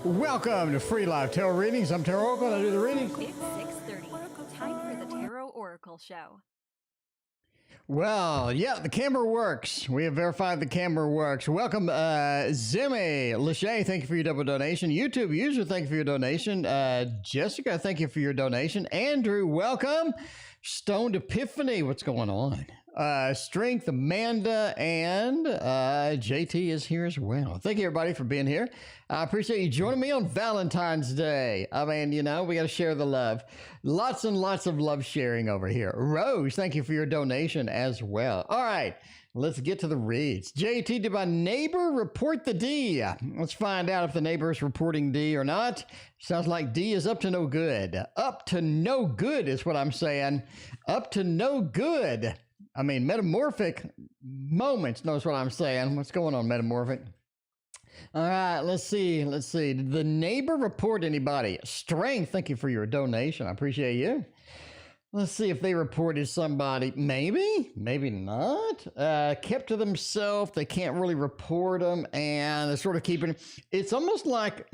Welcome to Free Live Tarot Readings. I'm Tarot Oracle and I do the reading. It's 6:30. Time for the Tarot Oracle Show. Well, yeah, the camera works. We have verified the camera works. Welcome, Zimmy. Lachey, thank you for your double donation. YouTube user, thank you for your donation. Jessica, thank you for your donation. Andrew, welcome. Stoned Epiphany, what's going on? Strength, Amanda, and JT is here as well. Thank you, everybody, for being here. I appreciate you joining me on Valentine's Day. I mean, you know, we got to share the love. Lots and lots of love sharing over here. Rose, thank you for your donation as well. All right, let's get to the reads. JT, did my neighbor report the D? Let's find out if the neighbor is reporting D or not. Sounds like D is up to no good. Up to no good is what I'm saying. Up to no good. I mean, metamorphic moments knows what I'm saying. What's going on, metamorphic? All right, let's see. Did the neighbor report anybody? Strength, thank you for your donation. I appreciate you. Let's see if they reported somebody. Maybe not. Kept to themselves. They can't really report them, and they're sort of keeping. It's almost like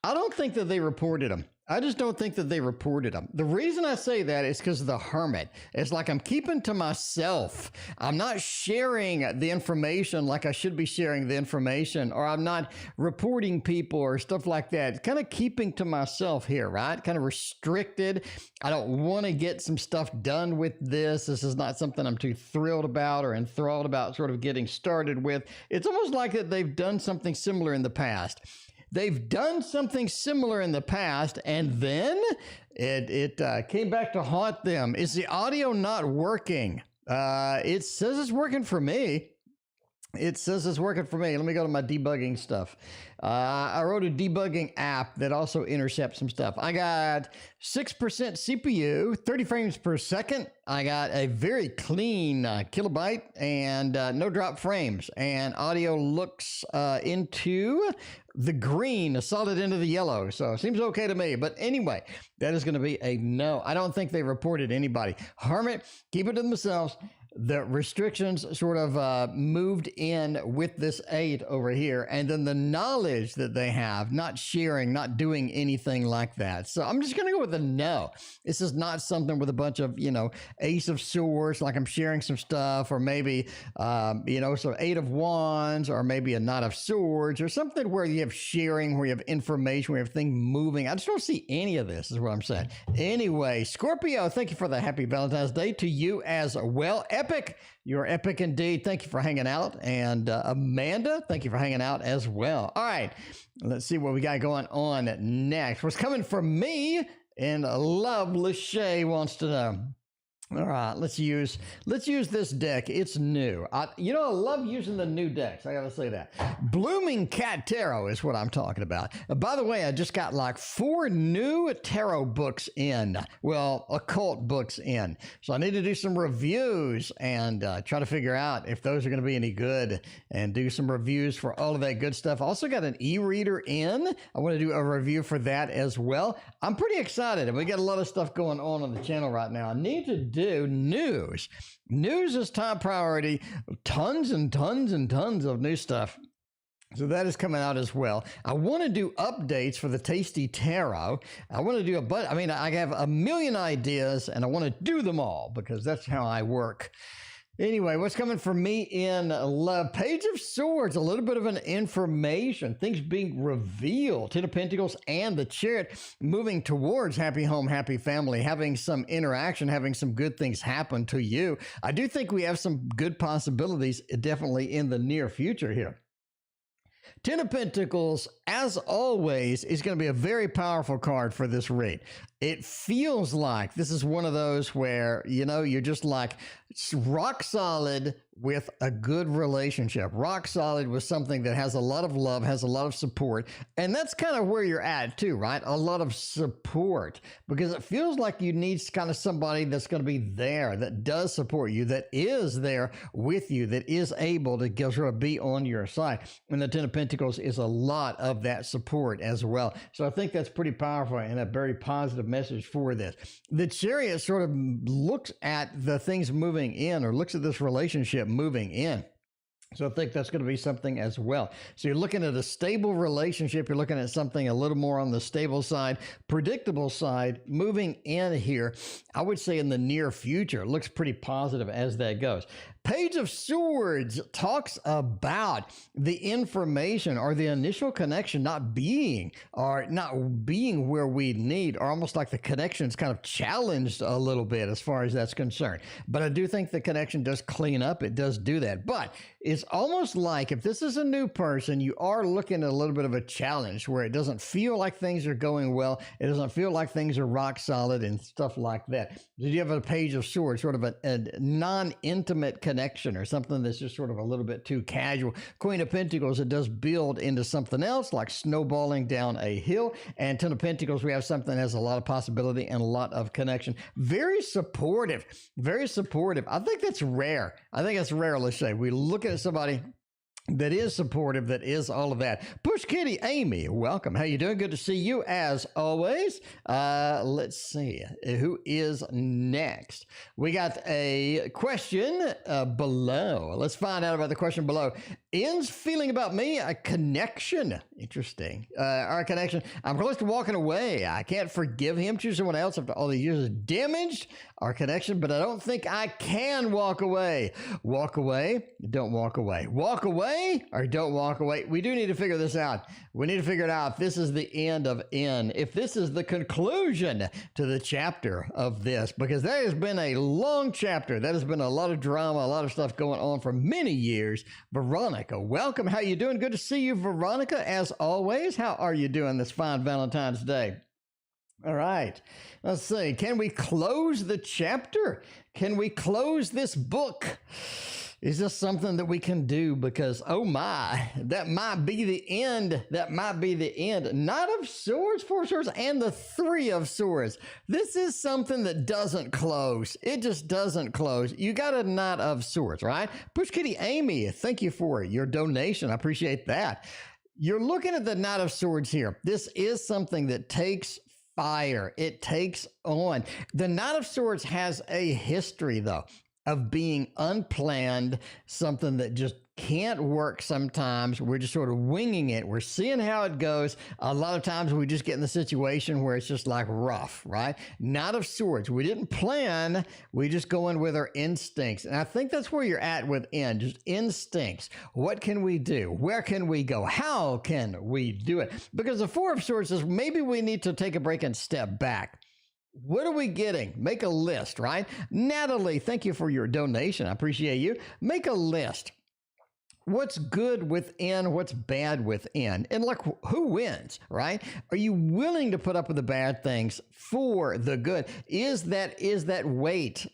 I don't think that they reported them. I just don't think that they reported them. The reason I say that is because of the Hermit. It's like I'm keeping to myself. I'm not sharing the information like I should be sharing the information, or I'm not reporting people or stuff like that. Kind of keeping to myself here, right? Kind of restricted. I don't want to get some stuff done with this. This is not something I'm too thrilled about or enthralled about sort of getting started with. It's almost like that they've done something similar in the past. They've done something similar in the past, and then it came back to haunt them. Is the audio not working? It says it's working for me. It says it's working for me. Let me go to my debugging stuff. I wrote a debugging app that also intercepts some stuff. I got 6% CPU, 30 frames per second. I got a very clean kilobyte and no drop frames. And audio looks into the green, solid into the yellow. So it seems okay to me. But anyway, that is going to be a no. I don't think they reported anybody. Hermit, keep it to themselves. The restrictions sort of moved in with this 8 over here, and then the knowledge that they have, not sharing, not doing anything like that. So I'm just going to go with a no. This is not something with a bunch of, you know, Ace of Swords, like I'm sharing some stuff, or maybe, you know, so 8 of Wands, or maybe a Knight of Swords, or something where you have sharing, where you have information, where you have things moving. I just don't see any of this, is what I'm saying. Anyway, Scorpio, thank you for the happy Valentine's Day to you as well. Epic. You're epic indeed. Thank you for hanging out. And Amanda, thank you for hanging out as well. All right, let's see what we got going on next. What's coming from me in love, Lachey wants to know. All right, let's use this deck. It's new. You know, I love using the new decks. I got to say that. Blooming Cat Tarot is what I'm talking about. By the way, I just got like 4 new tarot books in. Well, occult books in. So I need to do some reviews and try to figure out if those are going to be any good and do some reviews for all of that good stuff. I also got an e-reader in. I want to do a review for that as well. I'm pretty excited. We got a lot of stuff going on the channel right now. I need to do news. News is top priority. Tons and tons and tons of new stuff. So that is coming out as well. I want to do updates for the Tasty Tarot. I want to do I have a million ideas and I want to do them all because that's how I work. Anyway, what's coming for me in love? Page of Swords, a little bit of an information, things being revealed. 10 of Pentacles and the Chariot moving towards happy home, happy family, having some interaction, having some good things happen to you. I do think we have some good possibilities definitely in the near future here. 10 of Pentacles, as always, is going to be a very powerful card for this read. It feels like this is one of those where, you know, you're just like rock solid with a good relationship, rock solid with something that has a lot of love, has a lot of support. And that's kind of where you're at too, right? A lot of support, because it feels like you need kind of somebody that's going to be there, that does support you, that is there with you, that is able to sort of be on your side. And the 10 of Pentacles is a lot of that support as well. So I think that's pretty powerful and a very positive message for this. The Chariot sort of looks at the things moving in, or looks at this relationship moving in. So I think that's going to be something as well. So you're looking at a stable relationship. You're looking at something a little more on the stable side, predictable side, moving in here. I would say in the near future, it looks pretty positive as that goes. Page of Swords talks about the information or the initial connection not being where we need, or almost like the connection is kind of challenged a little bit as far as that's concerned. But I do think the connection does clean up. It does do that. But it's almost like if this is a new person, you are looking at a little bit of a challenge where it doesn't feel like things are going well. It doesn't feel like things are rock solid and stuff like that. Did you have a Page of Swords, sort of a non-intimate connection or something that's just sort of a little bit too casual? Queen of Pentacles, it does build into something else like snowballing down a hill. And Ten of Pentacles, we have something that has a lot of possibility and a lot of connection. Very supportive, very supportive. I think that's rare. I think that's rare, let's say. We look at somebody that is supportive, that is all of that. Push Kitty Amy, welcome. How you doing? Good to see you as always. Let's see who is next. We got a question below. Let's find out about the question below. Ian's feeling about me, a connection. Interesting. Our connection. I'm close to walking away. I can't forgive him. Choose someone else after all the years is damaged our connection, but I don't think I can walk away. Walk away, don't walk away. Walk away or don't walk away. We do need to figure this out. We need to figure it out if this is the end of N, if this is the conclusion to the chapter of this, because that has been a long chapter. That has been a lot of drama, a lot of stuff going on for many years. Veronica, welcome. How you doing? Good to see you, Veronica, as always. How are you doing this fine Valentine's Day? All right, let's see. Can we close the chapter? Can we close this book? Is this something that we can do? Because, oh my, that might be the end. That might be the end. Knight of Swords, Four of Swords, and the Three of Swords. This is something that doesn't close. It just doesn't close. You got a Knight of Swords, right? Push Kitty Amy, thank you for your donation. I appreciate that. You're looking at the Knight of Swords here. This is something that takes fire. It takes on. The Knight of Swords has a history, though, of being unplanned, something that just can't work sometimes. We're just sort of winging it. We're seeing how it goes. A lot of times we just get in the situation where it's just like rough, right? Knight of Swords. We didn't plan. We just go in with our instincts. And I think that's where you're at with N, just instincts. What can we do? Where can we go? How can we do it? Because the Four of Swords says maybe we need to take a break and step back. What are we getting? Make a list, right? Natalie, thank you for your donation. I appreciate you. Make a list. What's good within, what's bad within, and like who wins, right? Are you willing to put up with the bad things for the good? Is that weight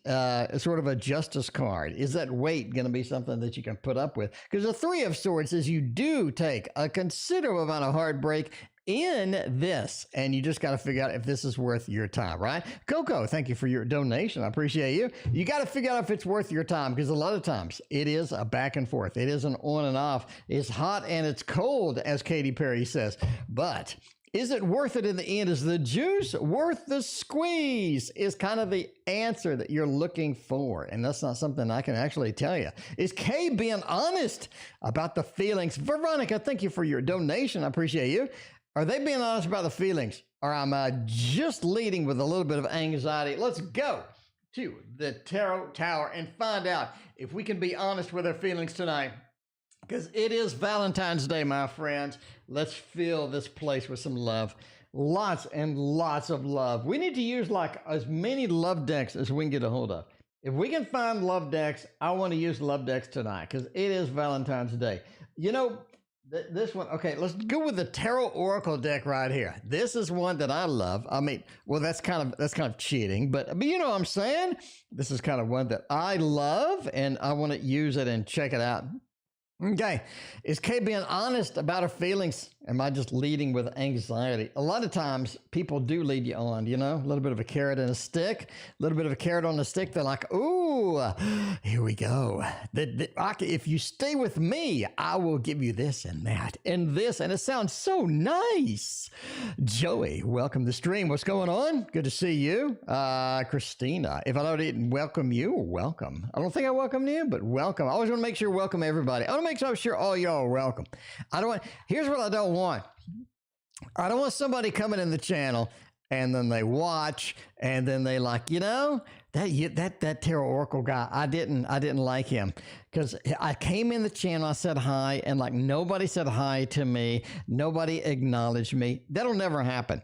sort of a justice card? Is that weight going to be something that you can put up with? Because the Three of Swords says you do take a considerable amount of heartbreak in this, and you just got to figure out if this is worth your time, right? Coco, thank you for your donation. I appreciate you. You got to figure out if it's worth your time, because a lot of times it is a back and forth. It is an on and off. It's hot and it's cold, as Katy Perry says. But is it worth it in the end? Is the juice worth the squeeze? Is kind of the answer that you're looking for. And that's not something I can actually tell you. Is Kay being honest about the feelings? Veronica, thank you for your donation. I appreciate you. Are they being honest about the feelings? Or am I just leading with a little bit of anxiety? Let's go to the Tarot Tower and find out if we can be honest with our feelings tonight. Because it is Valentine's Day, my friends. Let's fill this place with some love. Lots and lots of love. We need to use like as many love decks as we can get a hold of. If we can find love decks, I want to use love decks tonight because it is Valentine's Day. You know, this one, okay, let's go with the Tarot Oracle deck right here. This is one that I love. I mean, well, that's kind of cheating, but you know what I'm saying? This is kind of one that I love, and I want to use it and check it out. Okay, is Kay being honest about her feelings? Am I just leading with anxiety? A lot of times people do lead you on, you know, a little bit of a carrot and a stick, a little bit of a carrot on a stick. They're like, ooh, here we go. If you stay with me, I will give you this and that and this. And it sounds so nice. Joey, welcome to the stream. What's going on? Good to see you. Christina, if I didn't welcome you, welcome. I don't think I welcomed you, but welcome. I always want to make sure welcome everybody. I want to make sure all y'all are welcome. Here's what I don't want. I don't want somebody coming in the channel and then they watch and then they like, you know, that tarot oracle guy, I didn't like him because I came in the channel, I said hi, and like nobody said hi to me, nobody acknowledged me. That'll never happen.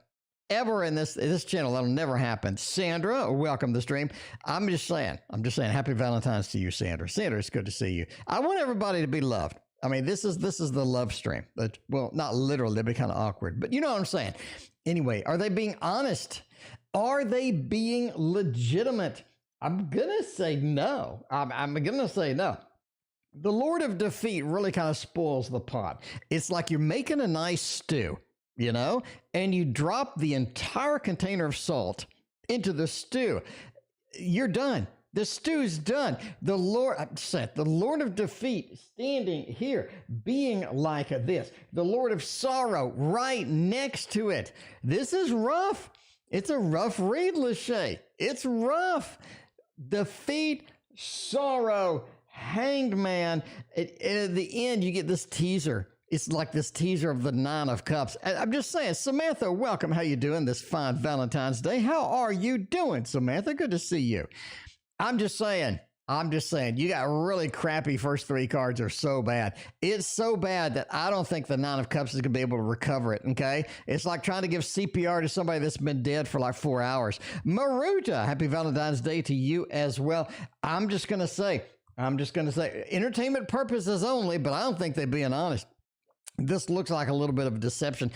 Ever in this channel, that'll never happen. Sandra, welcome to the stream. I'm just saying, happy Valentine's to you, Sandra. Sandra, it's good to see you. I want everybody to be loved. I mean, this is the love stream. But, well, not literally, it'd be kind of awkward, but you know what I'm saying. Anyway, are they being honest? Are they being legitimate? I'm gonna say no. I'm gonna say no. The Lord of Defeat really kind of spoils the pot. It's like you're making a nice stew, you know, and you drop the entire container of salt into the stew. You're done. The stew's done. The Lord of Defeat standing here, being like this. The Lord of Sorrow right next to it. This is rough. It's a rough read, Lachey. It's rough. Defeat, sorrow, hanged man. And at the end, you get this teaser. It's like this teaser of the Nine of Cups. I'm just saying, Samantha, welcome. How you doing this fine Valentine's Day? How are you doing, Samantha? Good to see you. I'm just saying, you got really crappy first three cards are so bad. It's so bad that I don't think the Nine of Cups is going to be able to recover it, okay? It's like trying to give CPR to somebody that's been dead for like 4 hours. Maruta, happy Valentine's Day to you as well. I'm just going to say, entertainment purposes only, but I don't think they're being honest. This looks like a little bit of a deception.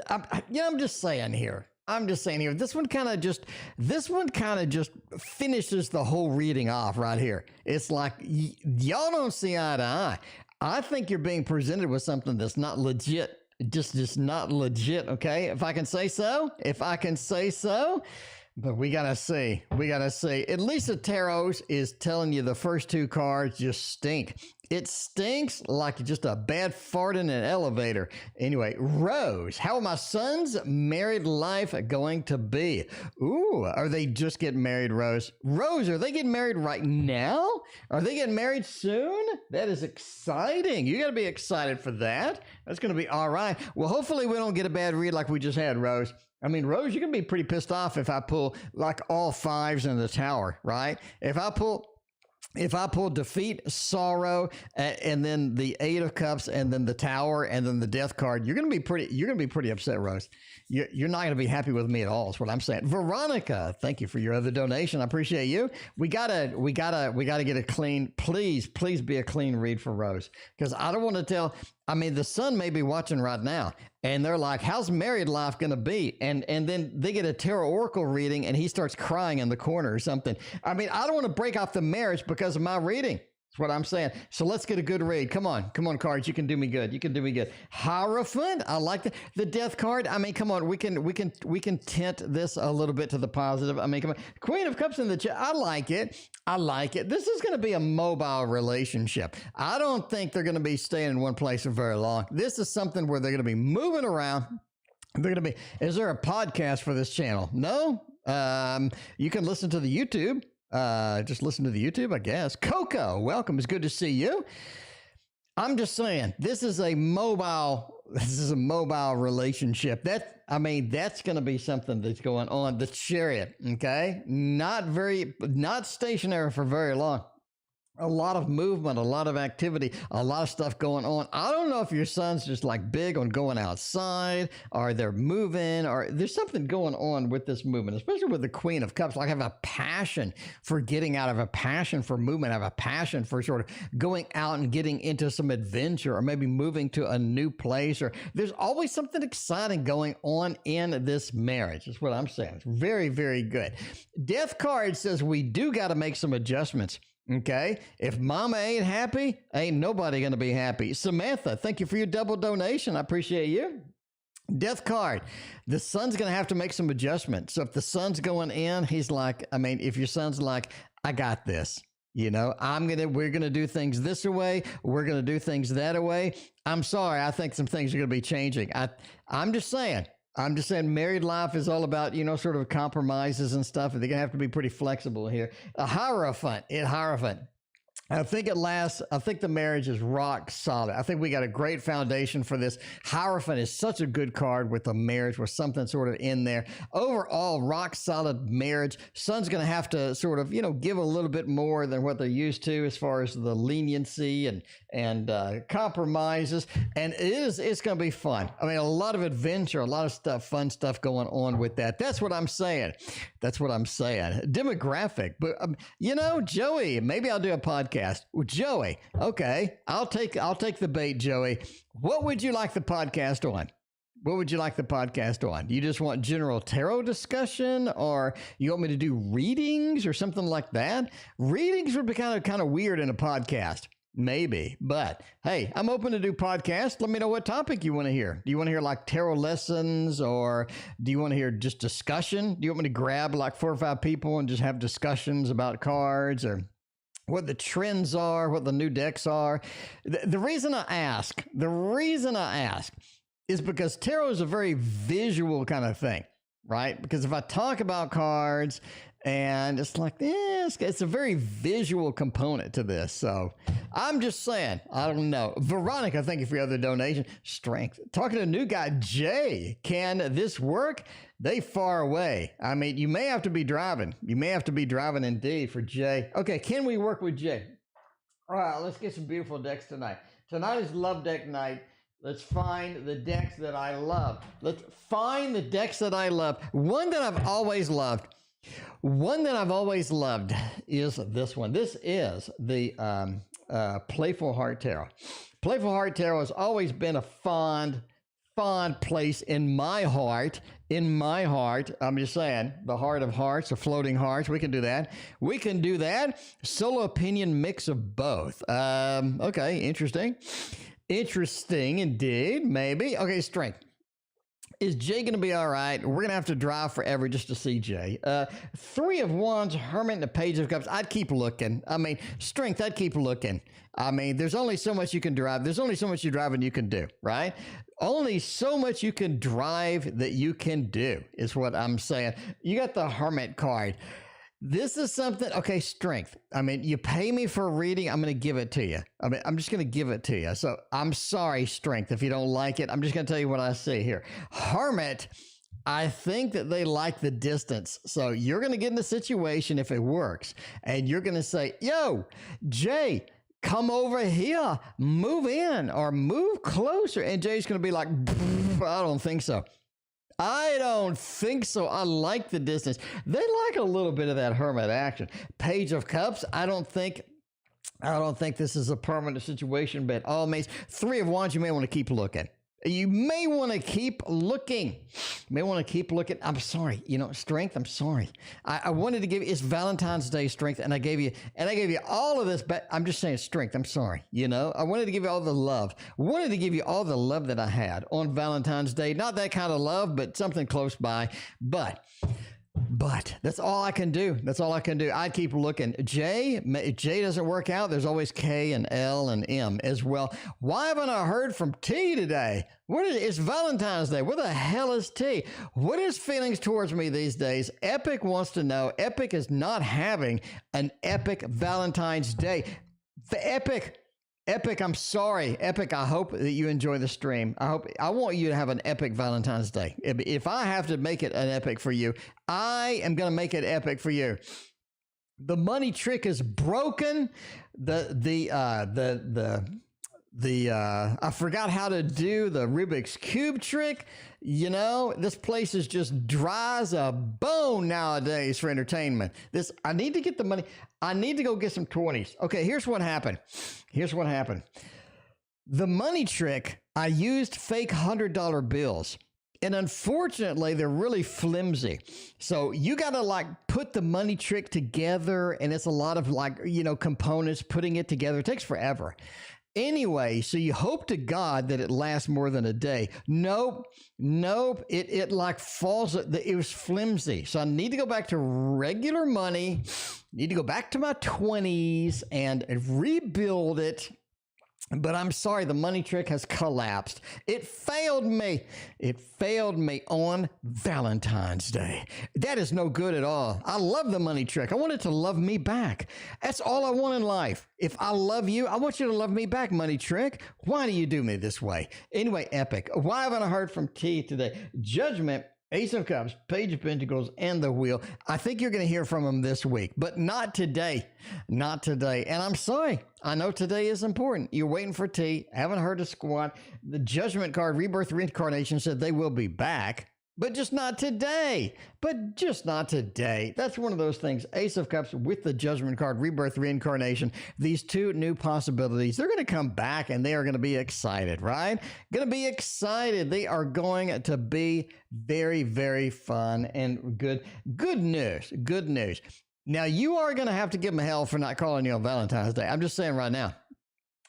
I'm just saying here. This one kind of just finishes the whole reading off right here. It's like y'all don't see eye to eye. I think you're being presented with something that's not legit. Just not legit. Okay. If I can say so. But we gotta see. At least the tarot is telling you the first two cards just stink. It stinks like just a bad fart in an elevator. Anyway, Rose, how are my son's married life going to be? Ooh, are they just getting married, Rose? Rose, are they getting married right now? Are they getting married soon? That is exciting. You got to be excited for that. That's going to be all right. Well, hopefully we don't get a bad read like we just had, Rose. I mean, Rose, you're going to be pretty pissed off if I pull like all fives in the tower, right? If I pull defeat, sorrow, and then the Eight of Cups, and then the Tower, and then the Death card, you're gonna be pretty upset, Rose. You're not gonna be happy with me at all. Is what I'm saying. Veronica, thank you for your other donation. I appreciate you. We gotta get a clean. Please be a clean read for Rose, because I don't want to tell. I mean, the son may be watching right now, and they're like, how's married life going to be? And then they get a tarot oracle reading, and he starts crying in the corner or something. I mean, I don't want to break off the marriage because of my reading. That's what I'm saying. So let's get a good read. Come on, cards. You can do me good. Hierophant. I like the Death card. I mean, come on. We can tint this a little bit to the positive. I mean, come on. Queen of Cups in the chat. I like it. This is going to be a mobile relationship. I don't think they're going to be staying in one place for very long. This is something where they're going to be moving around. Is there a podcast for this channel? No. You can listen to the YouTube. Just listen to the YouTube, I guess. Coco, welcome. It's good to see you. I'm just saying, this is a mobile relationship. That's going to be something that's going on. The Chariot, okay? Not stationary for very long. A lot of movement, a lot of activity, a lot of stuff going on. I don't know if your son's just like big on going outside, or they're moving, or there's something going on with this movement, especially with the Queen of Cups. Like, I have a passion for getting out, I have a passion for movement, I have a passion for sort of going out and getting into some adventure, or maybe moving to a new place, or there's always something exciting going on in this marriage. That's what I'm saying. It's very, very good. Death card says we do got to make some adjustments. Okay, if mama ain't happy, ain't nobody going to be happy. Samantha, thank you for your double donation. I appreciate you. Death card. The son's going to have to make some adjustments. So if the son's going in, he's like, I mean, if your son's like, I got this, we're going to do things this way. We're going to do things that way. I'm sorry. I think some things are going to be changing. I'm just saying, married life is all about, sort of compromises and stuff. And they're going to have to be pretty flexible here. A Hierophant. I think the marriage is rock solid. I think we got a great foundation for this. Hierophant is such a good card with a marriage with something sort of in there. Overall, rock solid marriage. Son's going to have to sort of, give a little bit more than what they're used to as far as the leniency and compromises. And it's going to be fun. I mean, a lot of adventure, a lot of stuff, fun stuff going on with that. That's what I'm saying. Demographic. But, Joey, maybe I'll do a podcast. Well, Joey, okay, I'll take the bait, Joey. What would you like the podcast on? You just want general tarot discussion, or you want me to do readings or something like that? Readings would be kind of weird in a podcast. Maybe, but hey, I'm open to do podcasts. Let me know what topic you want to hear. Do you want to hear like tarot lessons, or do you want to hear just discussion? Do you want me to grab like 4 or 5 people and just have discussions about cards, or what the trends are, what the new decks are? The reason I ask is because tarot is a very visual kind of thing, right? Because if I talk about cards, and it's like, it's a very visual component to this. So I'm just saying, I don't know. Veronica, thank you for your other donation. Strength. Talking to a new guy, Jay. Can this work? They far away. I mean, you may have to be driving. Indeed for Jay. Okay, can we work with Jay? All right, let's get some beautiful decks tonight. Tonight is love deck night. Let's find the decks that I love. One that I've always loved. Is this one. This is the Playful Heart Tarot. Playful Heart Tarot has always been a fond place in my heart. I'm just saying, the heart of hearts, or floating hearts. We can do that. Solo opinion mix of both. Okay, interesting indeed. Maybe. Okay, strength. Is Jay going to be all right? We're going to have to drive forever just to see Jay. 3 of Wands, Hermit, and the Page of Cups. I'd keep looking. I mean, strength, I'd keep looking. I mean, there's only so much you can drive. There's only so much you drive and you can do, right? Only so much you can drive that you can do is what I'm saying. You got the Hermit card. This is something, okay, strength. I mean, you pay me for a reading, I'm going to give it to you. I mean, I'm just going to give it to you. So I'm sorry, strength, if you don't like it. I'm just going to tell you what I see here. Hermit, I think that they like the distance. So you're going to get in a situation, if it works, and you're going to say, yo, Jay, come over here, move in, or move closer. And Jay's going to be like, I don't think so. I like the distance. They like a little bit of that Hermit action. Page of Cups, I don't think this is a permanent situation, but all means 3 of Wands, you may want to keep looking. I'm sorry, strength. I'm sorry. I wanted to give you, it's Valentine's Day, strength, and I gave you all of this, but I'm just saying, strength. I'm sorry. I wanted to give you all the love. That I had on Valentine's Day. Not that kind of love, but something close by. But that's all I can do. I'd keep looking. J doesn't work out. There's always K and L and M as well. Why haven't I heard from T today? It's Valentine's Day. What the hell is T? What is feelings towards me these days? Epic wants to know. Epic is not having an epic Valentine's Day. The Epic, I'm sorry. Epic, I hope that you enjoy the stream. I want you to have an epic Valentine's Day. If I have to make it an epic for you, I am going to make it epic for you. The money trick is broken. I forgot how to do the Rubik's Cube trick. This place is just dry as a bone nowadays for entertainment. I need to get the money. I need to go get some 20s. Okay, here's what happened. The money trick, I used fake $100 bills. And unfortunately, they're really flimsy. So you got to put the money trick together. And it's a lot of components, putting it together. It takes forever. Anyway, so you hope to God that it lasts more than a day. Nope. It like falls. It was flimsy. So I need to go back to regular money. Need to go back to my 20s and rebuild it. But I'm sorry, the money trick has collapsed. It failed me. It failed me on Valentine's Day. That is no good at all. I love the money trick. I want it to love me back. That's all I want in life. If I love you, I want you to love me back, money trick. Why do you do me this way? Anyway, epic. Why haven't I heard from T today? Judgment. Ace of Cups, Page of Pentacles, and the Wheel. I think you're going to hear from him this week, but not today. Not today. And I'm sorry. I know today is important. You're waiting for T. Haven't heard a squat. The Judgment card, Rebirth Reincarnation, said they will be back, but just not today. But just not today. That's one of those things. Ace of Cups with the Judgment card, Rebirth Reincarnation. These two new possibilities. They're going to come back and they are going to be excited, right? Going to be excited. They are going to be very, very fun and good. Good news. Good news. Now, you are going to have to give them hell for not calling you on Valentine's Day. I'm just saying right now.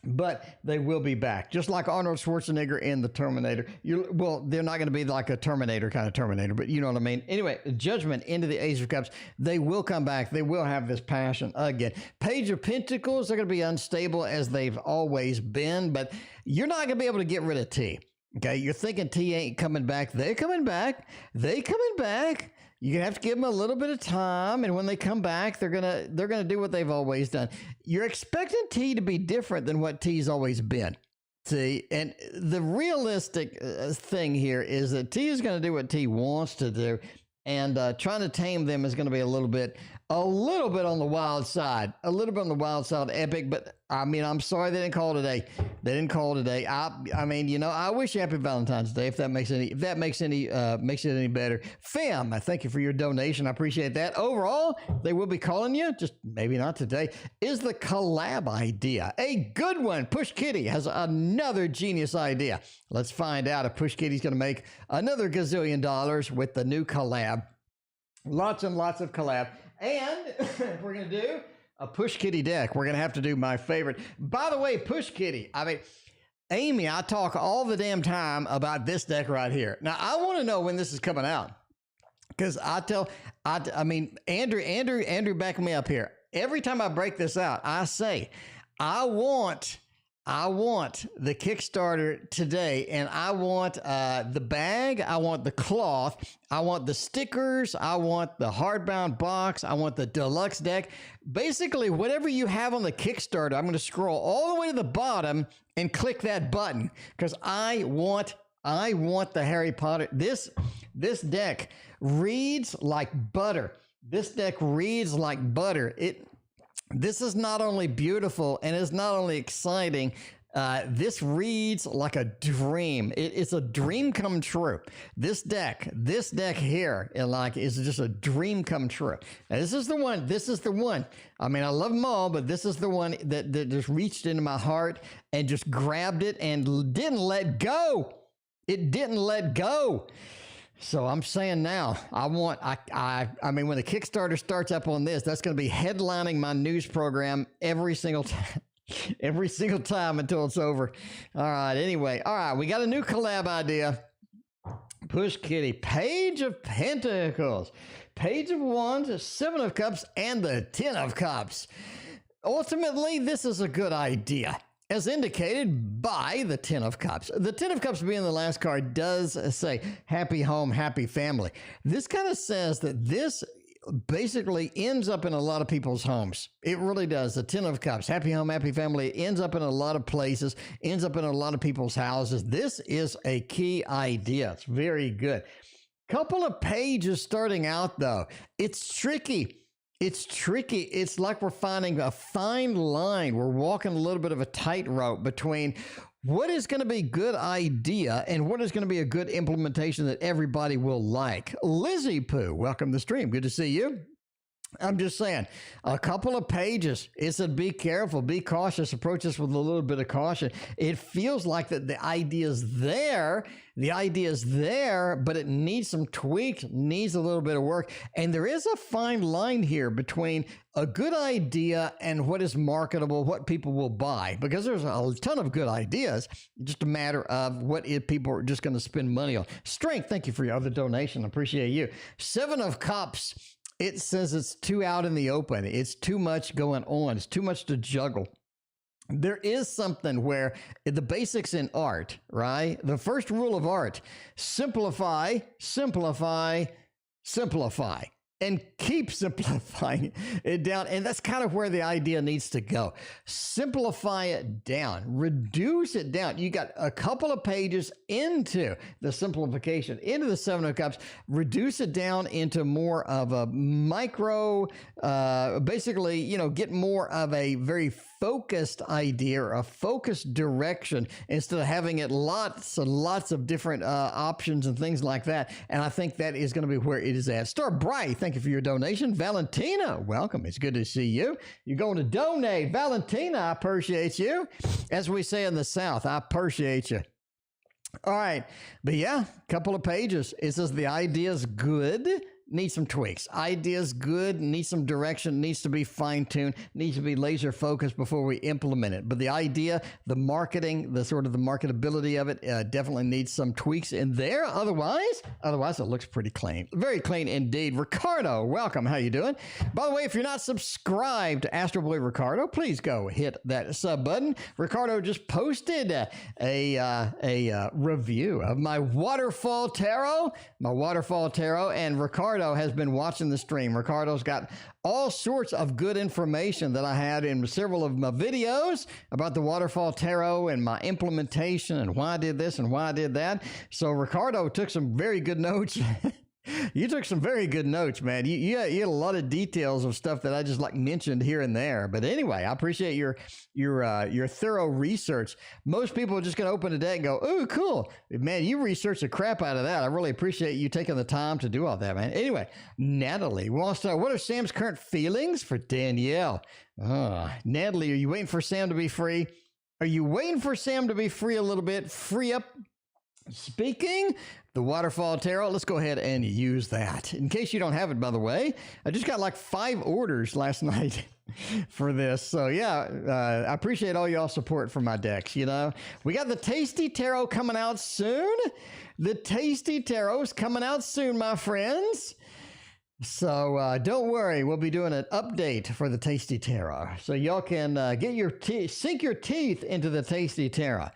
But they will be back, just like Arnold Schwarzenegger in the Terminator. Well, they're not going to be like a Terminator kind of Terminator, but you know what I mean. Anyway, Judgment into the Ace of Cups. They will come back. They will have this passion again. Page of Pentacles, they're going to be unstable as they've always been, but you're not going to be able to get rid of T. Okay, you're thinking T ain't coming back. They're coming back. They coming back. You're gonna have to give them a little bit of time, and when they come back, they're gonna do what they've always done. You're expecting T to be different than what T's always been. See, and the realistic thing here is that T is going to do what T wants to do, and trying to tame them is going to be a little bit on the wild side, epic. But I mean, I'm sorry they didn't call today. They didn't call today. I mean, you know, I wish you happy Valentine's Day if that makes it any better. Fam, I thank you for your donation. I appreciate that. Overall, they will be calling you, just maybe not today. Is the collab idea a good one? Push Kitty has another genius idea. Let's find out if Push Kitty's going to make another gazillion dollars with the new collab. Lots and lots of collab. And we're going to do a Push Kitty deck. We're going to have to do my favorite. By the way, Push Kitty. I mean, Amy, I talk all the damn time about this deck right here. Now, I want to know when this is coming out. Because I mean, Andrew, back me up here. Every time I break this out, I say, I want the Kickstarter today, and I want the bag, I want the cloth, I want the stickers, I want the hardbound box, I want the deluxe deck. Basically, whatever you have on the Kickstarter, I'm going to scroll all the way to the bottom and click that button because I want the Harry Potter. This deck reads like butter. This deck reads like butter. This is not only beautiful and it's not only exciting, this reads like a dream. It's a dream come true. This deck here, is just a dream come true. Now, this is the one. I mean, I love them all, but this is the one that just reached into my heart and just grabbed it and didn't let go. It didn't let go. So I'm saying now, I mean, when the Kickstarter starts up on this, that's going to be headlining my news program every single time until it's over. All right. Anyway. All right. We got a new collab idea. Push Kitty, Page of Pentacles, Page of Wands, Seven of Cups, and the Ten of Cups. Ultimately, this is a good idea, as indicated by the Ten of Cups. The Ten of Cups being the last card does say happy home, happy family. This kind of says that this basically ends up in a lot of people's homes. It really does. The Ten of Cups, happy home, happy family, it ends up in a lot of places, ends up in a lot of people's houses. This is a key idea. It's very good. Couple of pages starting out though. It's tricky. It's like we're finding a fine line. We're walking a little bit of a tightrope between what is going to be a good idea and what is going to be a good implementation that everybody will like. Lizzie Pooh, welcome to the stream. Good to see you. I'm just saying, a couple of pages. It said, be careful, be cautious, approach this with a little bit of caution. It feels like that the idea's there. The idea's there, but it needs some tweaks, needs a little bit of work. And there is a fine line here between a good idea and what is marketable, what people will buy, because there's a ton of good ideas. Just a matter of what people are just going to spend money on. Strength, thank you for your other donation. Appreciate you. 7 of Cups. It says it's too out in the open. It's too much going on. It's too much to juggle. There is something where the basics in art, right? The first rule of art, simplify, simplify, simplify. And keep simplifying it down. And that's kind of where the idea needs to go. Simplify it down. Reduce it down. You got a couple of pages into the simplification, into the 7 of Cups. Reduce it down into more of a micro, basically, you know, get more of a very focused idea or a focused direction instead of having it lots and lots of different options and things like that. And I think that is going to be where it is at. Star Bright, thank you for your donation. Valentina, welcome. It's good to see you. You're going to donate. Valentina, I appreciate you. As we say in the South, I appreciate you. All right. But yeah, a couple of pages. It says the idea's good. Needs some tweaks. Idea's good, needs some direction, needs to be fine-tuned, needs to be laser focused before we implement it. But the idea, the marketing, the sort of the marketability of it definitely needs some tweaks in there. Otherwise it looks pretty clean. Very clean indeed. Ricardo, welcome. How you doing? By the way, if you're not subscribed to Astro Boy Ricardo, please go hit that sub button. Ricardo just posted a review of my Waterfall Tarot, and Ricardo has been watching the stream. Ricardo's got all sorts of good information that I had in several of my videos about the Waterfall Tarot and my implementation and why I did this and why I did that. So Ricardo took some very good notes. You took some very good notes, man. You had a lot of details of stuff that I just like mentioned here and there. But anyway, I appreciate your thorough research. Most people are just going to open a deck and go, "Oh, cool, man! You researched the crap out of that." I really appreciate you taking the time to do all that, man. Anyway, Natalie wants to know, what are Sam's current feelings for Danielle? Natalie, are you waiting for Sam to be free? Are you waiting for Sam to be free a little bit? Free up. Speaking the Waterfall Tarot, let's go ahead and use that. In case you don't have it, by the way, I just got like 5 orders last night for this. So yeah, I appreciate all y'all support for my decks. You know, we got the Tasty Tarot coming out soon. The Tasty Tarot is coming out soon, my friends. So don't worry, we'll be doing an update for the Tasty Tarot. So y'all can get your sink your teeth into the Tasty Tarot.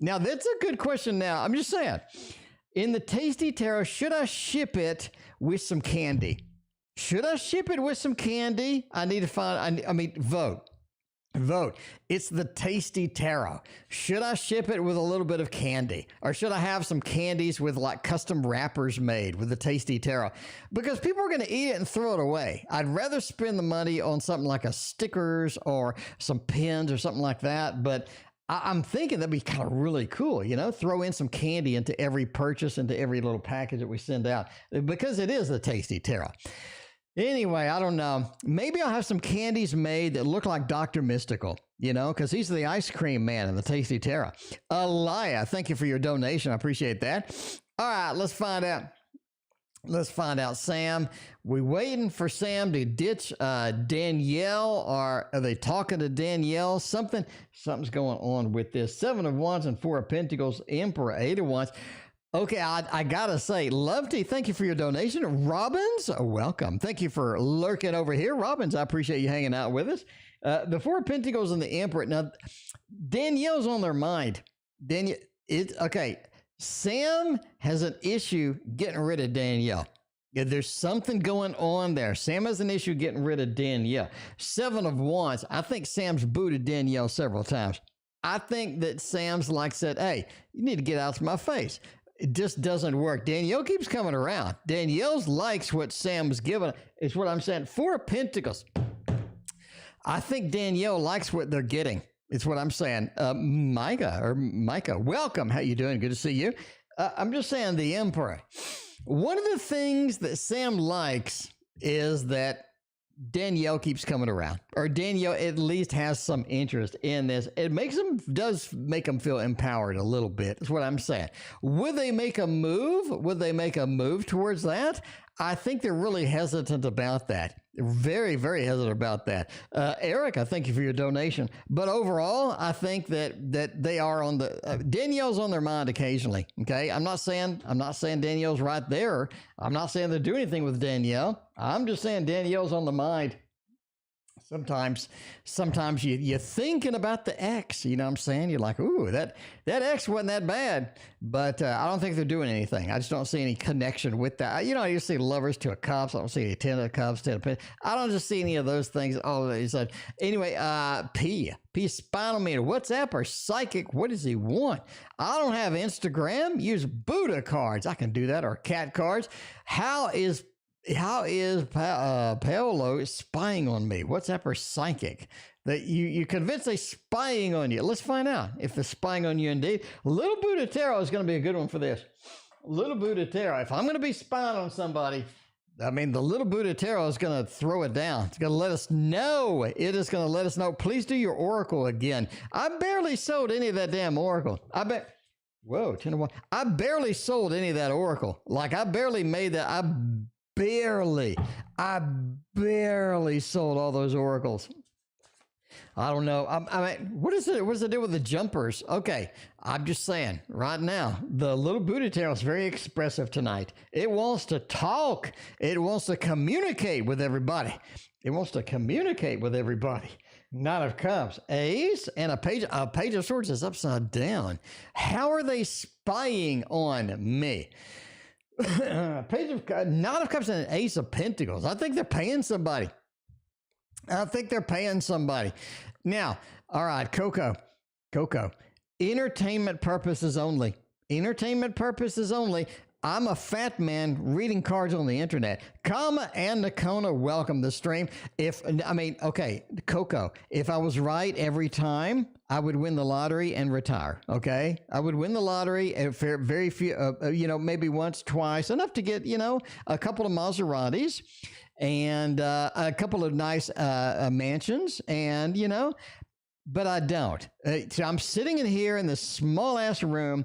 Now, that's a good question now. I'm just saying, in the Tasty Tarot, should I ship it with some candy? Should I ship it with some candy? I need to find, vote. Vote. It's the Tasty Tarot. Should I ship it with a little bit of candy? Or should I have some candies with like custom wrappers made with the Tasty Tarot? Because people are going to eat it and throw it away. I'd rather spend the money on something like a stickers or some pins or something like that. But I'm thinking that'd be kind of really cool, you know, throw in some candy into every purchase, into every little package that we send out, because it is the Tasty Tarot. Anyway, I don't know. Maybe I'll have some candies made that look like Dr. Mystical, you know, because he's the ice cream man in the Tasty Tarot. Alaya, thank you for your donation. I appreciate that. All right, let's find out. Let's find out, Sam. We waiting for Sam to ditch Danielle, or are they talking to Danielle? Something's going on with this. 7 of Wands and 4 of Pentacles, Emperor, 8 of Wands. Okay, I gotta say, Lovety, thank you for your donation. Robbins, welcome. Thank you for lurking over here. Robbins, I appreciate you hanging out with us. The 4 of Pentacles and the Emperor. Now, Danielle's on their mind. Okay. Sam has an issue getting rid of Danielle. Yeah, there's something going on there. Sam has an issue getting rid of Danielle. 7 of Wands. I think Sam's booted Danielle several times. I think that Sam's like said, hey, you need to get out of my face. It just doesn't work. Danielle keeps coming around. Danielle likes what Sam's giving. It's what I'm saying. 4 of Pentacles. I think Danielle likes what they're getting. It's what I'm saying. Micah, welcome. How you doing? Good to see you. I'm just saying, the Emperor. One of the things that Sam likes is that Danielle keeps coming around, or Danielle at least has some interest in this. It does make them feel empowered a little bit. That's what I'm saying. Would they make a move? Would they make a move towards that? I think they're really hesitant about that. Very, very hesitant about that. Eric, I thank you for your donation. But overall, I think that they are on the Danielle's on their mind occasionally. Okay, I'm not saying Danielle's right there. I'm not saying they do anything with Danielle. I'm just saying Danielle's on the mind. Sometimes you're thinking about the ex, you know what I'm saying? You're like, ooh, that ex wasn't that bad, but I don't think they're doing anything. I just don't see any connection with that. You know, I just see lovers to a cups. I don't see any 10 of cups, 10 of pens. I don't just see any of those things. Oh, he said, anyway, P spinal meter, WhatsApp or psychic, what does he want? I don't have Instagram. Use Buddha cards. I can do that, or cat cards. How is Paolo spying on me? WhatsApp or psychic? That you convinced they spying on you. Let's find out if they're spying on you indeed. Little Buddha Tarot is going to be a good one for this. Little Buddha Tarot. If I'm going to be spying on somebody, I mean, the Little Buddha Tarot is going to throw it down. It's going to let us know. It is going to let us know. Please do your oracle again. I barely sold any of that damn oracle. Whoa, 10 of 1. I barely sold any of that oracle. Like, I barely made that. I barely sold all those oracles. I don't know. I mean, what does it do with the jumpers? Okay, I'm just saying right now, the Little Buddha Tarot is very expressive tonight. It wants to talk. It wants to communicate with everybody. Knight of Cups, Ace, and a Page of Swords is upside down. How are they spying on me? Knight of Cups and an Ace of Pentacles. I think they're paying somebody. Now, all right, Coco. Entertainment purposes only. I'm a fat man reading cards on the internet. Kama and Nakona welcome the stream. Coco, if I was right every time, I would win the lottery and retire, okay? I would win the lottery, very few, maybe once, twice, enough to get, a couple of Maseratis and a couple of nice mansions and, but I don't. So I'm sitting in here in this small-ass room,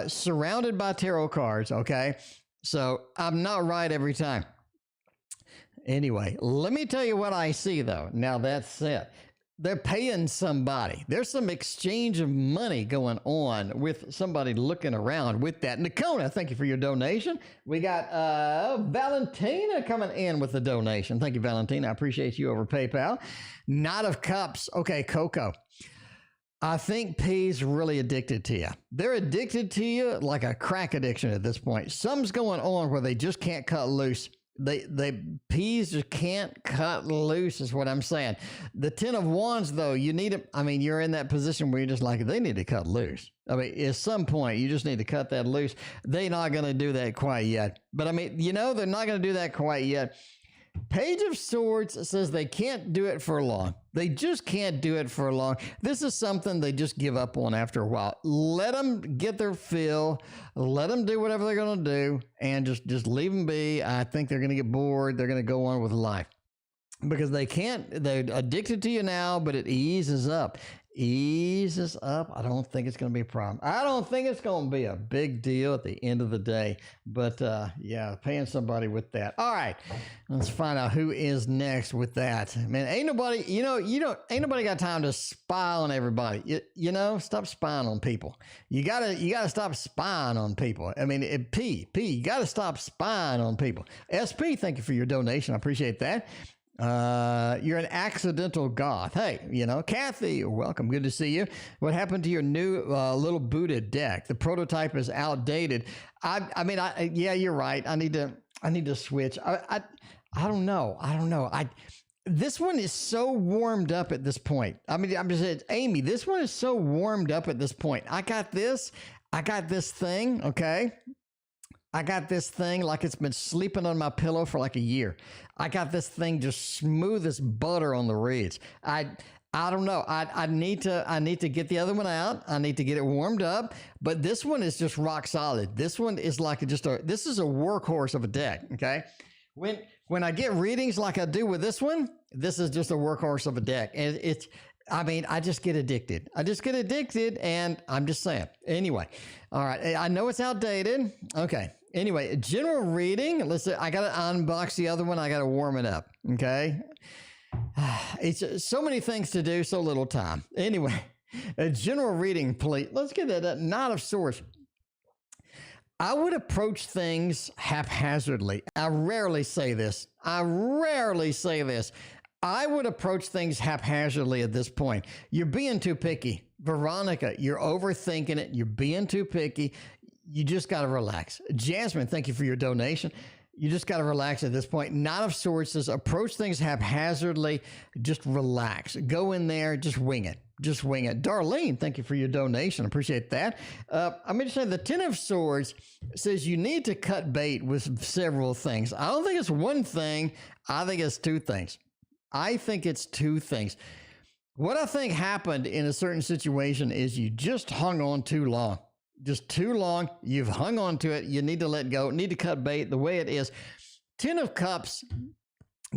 surrounded by tarot cards, okay? So I'm not right every time. Anyway, let me tell you what I see, though. Now, that's it. They're paying somebody. There's some exchange of money going on with somebody looking around with that. Nakona, thank you for your donation. We got Valentina coming in with a donation. Thank you, Valentina. I appreciate you over PayPal. Knight of Cups. Okay, Coco. I think P's really addicted to you. They're addicted to you like a crack addiction at this point. Something's going on where they just can't cut loose. P's just can't cut loose is what I'm saying. The 10 of Wands, though, you need it. I mean, you're in that position where you're just like, they need to cut loose. I mean, at some point, you just need to cut that loose. They're not going to do that quite yet. But I mean, they're not going to do that quite yet. Page of Swords says they can't do it for long. They just can't do it for long. This is something they just give up on after a while. Let them get their fill. Let them do whatever they're going to do and just leave them be. I think they're going to get bored. They're going to go on with life because they're addicted to you now, but it eases up. I don't think it's going to be a problem. I don't think it's going to be a big deal at the end of the day, but paying somebody with that. All right, let's find out who is next with that. Man, ain't nobody got time to spy on everybody. Stop spying on people. You gotta stop spying on people. I mean, you gotta stop spying on people. SP, thank you for your donation. I appreciate that. You're an accidental goth. Hey, Kathy, welcome. Good to see you. What happened to your new little Buddha deck? The prototype is outdated. Yeah, you're right. I need to switch. I don't know. This one is so warmed up at this point. I mean, I'm just saying, Amy, this one is so warmed up at this point. I got this thing, okay? I got this thing like it's been sleeping on my pillow for like a year. I got this thing just smooth as butter on the reeds. I don't know. I need to get the other one out. I need to get it warmed up. But this one is just rock solid. This one is like this is a workhorse of a deck. Okay. When when I get readings like I do with this one, this is just a workhorse of a deck. And I just get addicted. And I'm just saying. Anyway, all right. I know it's outdated. Okay. Anyway, general reading. Let's say I got to unbox the other one. I got to warm it up. Okay. It's so many things to do, so little time. Anyway, a general reading, please. Let's get that Knight of Swords. I would approach things haphazardly. I rarely say this. I would approach things haphazardly at this point. You're being too picky. Veronica, you're overthinking it. You're being too picky. You just got to relax. Jasmine, thank you for your donation. You just got to relax at this point. Knight of Swords says, approach things haphazardly. Just relax. Go in there. Just wing it. Darlene, thank you for your donation. Appreciate that. I'm going to say the Ten of Swords says you need to cut bait with several things. I don't think it's one thing. I think it's two things. What I think happened in a certain situation is you just hung on too long. Just too long. You've hung on to it. You need to let go. Need to cut bait the way it is. Ten of Cups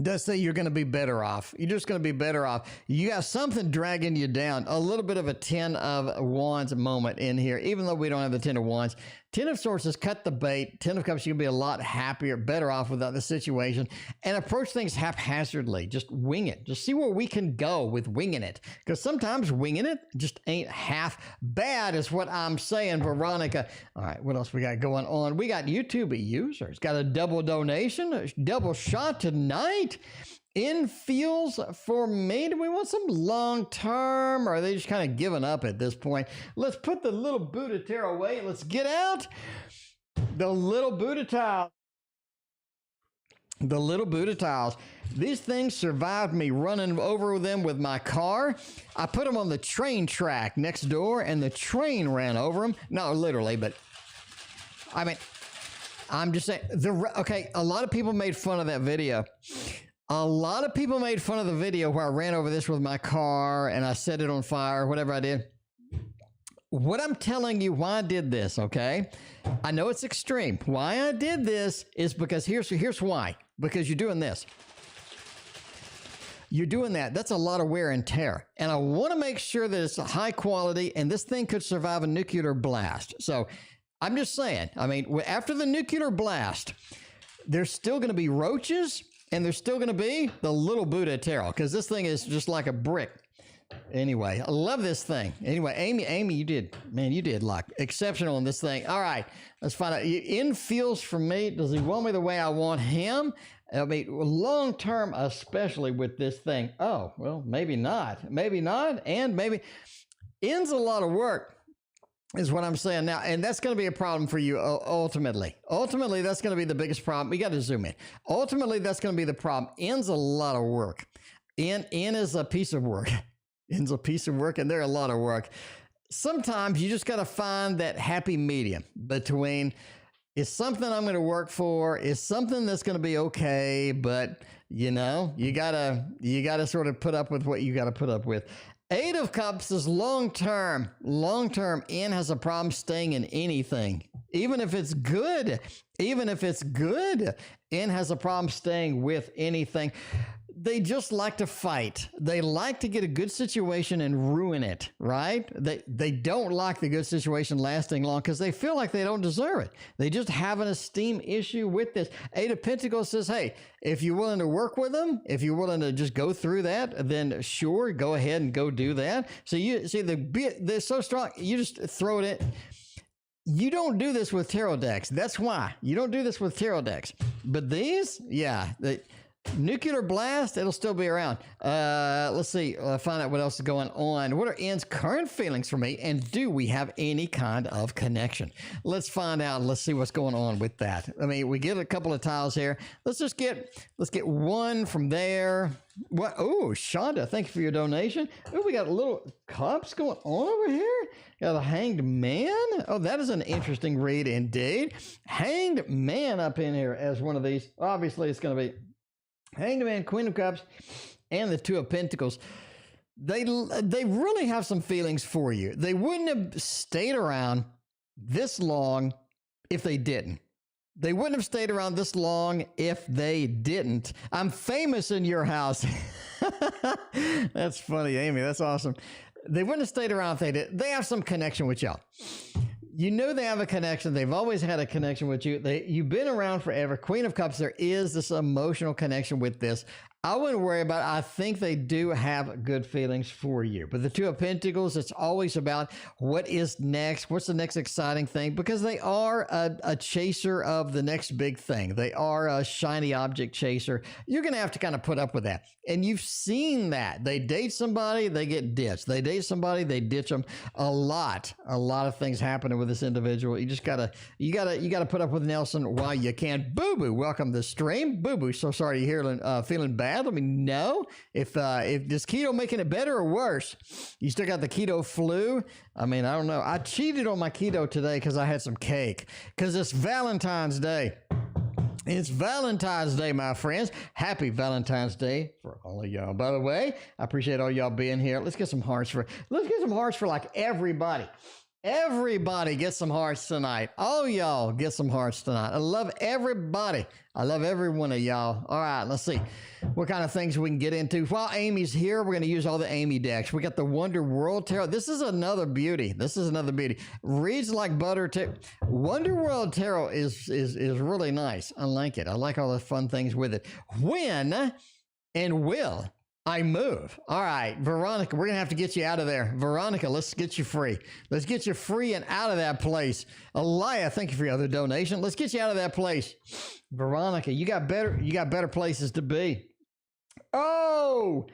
does say you're going to be better off. You're just going to be better off. You got something dragging you down. A little bit of a Ten of Wands moment in here, even though we don't have the Ten of Wands. Ten of Swords says cut the bait. Ten of Cups, you'll be a lot happier, better off without the situation. And approach things haphazardly. Just wing it. Just see where we can go with winging it. Because sometimes winging it just ain't half bad is what I'm saying, Veronica. All right, what else we got going on? We got YouTube users. Got a double donation, a double shot tonight. In feels for me. Do we want some long term, or are they just kind of giving up at this point? Let's put the little Buddha tarot away. Let's get out the little Buddha tiles. The little Buddha tiles. These things survived me running over them with my car. I put them on the train track next door, and the train ran over them. Not literally, but I mean, I'm just saying. Okay, a lot of people made fun of that video. A lot of people made fun of the video where I ran over this with my car and I set it on fire, whatever I did. What I'm telling you why I did this, okay? I know it's extreme. Why I did this is because here's why. Because you're doing this. You're doing that. That's a lot of wear and tear. And I want to make sure that it's high quality, and this thing could survive a nuclear blast. So I'm just saying, I mean, after the nuclear blast, there's still going to be roaches. And there's still going to be the little Buddha tarot, because this thing is just like a brick. Anyway, I love this thing. Anyway, Amy, you did like exceptional in this thing. All right, let's find out. In feels for me. Does he want me the way I want him? I mean, long term, especially with this thing. Oh, well, maybe not. And maybe ends a lot of work. Is what I'm saying now. And that's going to be a problem for you ultimately. Ultimately, that's going to be the biggest problem. We got to zoom in. Ultimately, that's going to be the problem. Ends a lot of work. In is a piece of work. Ends a piece of work, and they're a lot of work. Sometimes you just got to find that happy medium between it's something I'm going to work for, it's something that's going to be okay, but you know, you gotta sort of put up with what you got to put up with. Eight of Cups is long-term. Long-term, N has a problem staying in anything. Even if it's good, N has a problem staying with anything. They just like to fight. They like to get a good situation and ruin it, right? They don't like the good situation lasting long because they feel like they don't deserve it. They just have an esteem issue with this. Eight of Pentacles says, hey, if you're willing to work with them, if you're willing to just go through that, then sure, go ahead and go do that. So you see, they're so strong, you just throw it in. You don't do this with tarot decks. That's why. You don't do this with tarot decks. But these, yeah, nuclear blast, it'll still be around. Let's see. Find out what else is going on. What are N's current feelings for me? And do we have any kind of connection? Let's find out. Let's see what's going on with that. I mean, we get a couple of tiles here. Let's get one from there. What? Oh, Shonda, thank you for your donation. Oh, we got little cups going on over here. Got a Hanged Man. Oh, that is an interesting read indeed. Hanged Man up in here as one of these. Obviously, it's going to be Hanged Man, Queen of Cups, and the Two of Pentacles. They really have some feelings for you. They wouldn't have stayed around this long if they didn't. They wouldn't have stayed around this long if they didn't. I'm famous in your house. That's funny, Amy. That's awesome. They wouldn't have stayed around if they did. They have some connection with y'all. You know they have a connection. They've always had a connection with you. You've been around forever. Queen of Cups, there is this emotional connection with this. I wouldn't worry about it. I think they do have good feelings for you. But the Two of Pentacles, it's always about what is next. What's the next exciting thing? Because they are a chaser of the next big thing. They are a shiny object chaser. You're going to have to kind of put up with that. And you've seen that. They date somebody, they get ditched. They date somebody, they ditch them. A lot of things happening with this individual. You just you gotta put up with Nelson while you can. Boo Boo, welcome to the stream. Boo Boo, so sorry to hear feeling bad. Let me know if this keto making it better or worse. You still got the keto flu. I mean, I don't know. I cheated on my keto today because I had some cake because it's Valentine's Day. It's Valentine's Day, my friends. Happy Valentine's Day for all of y'all. By the way, I appreciate all y'all being here. Let's get some hearts for like everybody. Everybody get some hearts tonight. All y'all get some hearts tonight. I love everybody. I love every one of y'all. All right, let's see what kind of things we can get into. While Amy's here, we're going to use all the Amy decks. We got the Wonder World Tarot. This is another beauty. Reads like butter. Wonder World Tarot is really nice. I like it. I like all the fun things with it. When and will I move? All right, Veronica, we're going to have to get you out of there. Veronica, let's get you free. Let's get you free and out of that place. Elia, thank you for your other donation. Let's get you out of that place. Veronica, you got better places to be. Oh.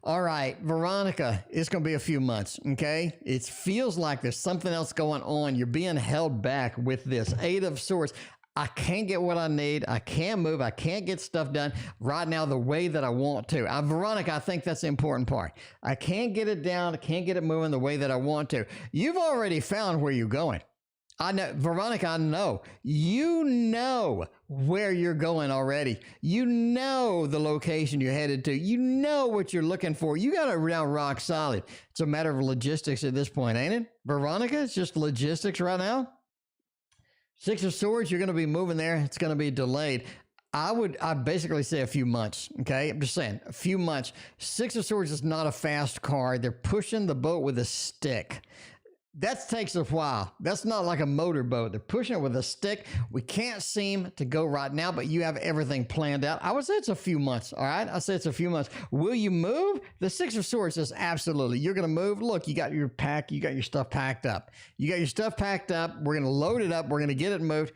All right, Veronica, it's going to be a few months, okay? It feels like there's something else going on. You're being held back with this. Eight of Swords. I can't get what I need. I can't move. I can't get stuff done right now the way that I want to. Veronica, I think that's the important part. I can't get it down. I can't get it moving the way that I want to. You've already found where you're going. I know, Veronica, I know. You know where you're going already. You know the location you're headed to. You know what you're looking for. You got it down rock solid. It's a matter of logistics at this point, ain't it? Veronica, it's just logistics right now. Six of Swords, you're going to be moving there. It's going to be delayed. I'd basically say a few months, okay? I'm just saying, a few months. Six of Swords is not a fast card. They're pushing the boat with a stick. That takes a while. That's not like a motorboat. They're pushing it with a stick. We can't seem to go right now, but you have everything planned out. I would say it's a few months, all right? I say it's a few months. Will you move? The Six of Swords says absolutely. You're going to move. Look, you got your stuff packed up. You got your stuff packed up. We're going to load it up. We're going to get it moved.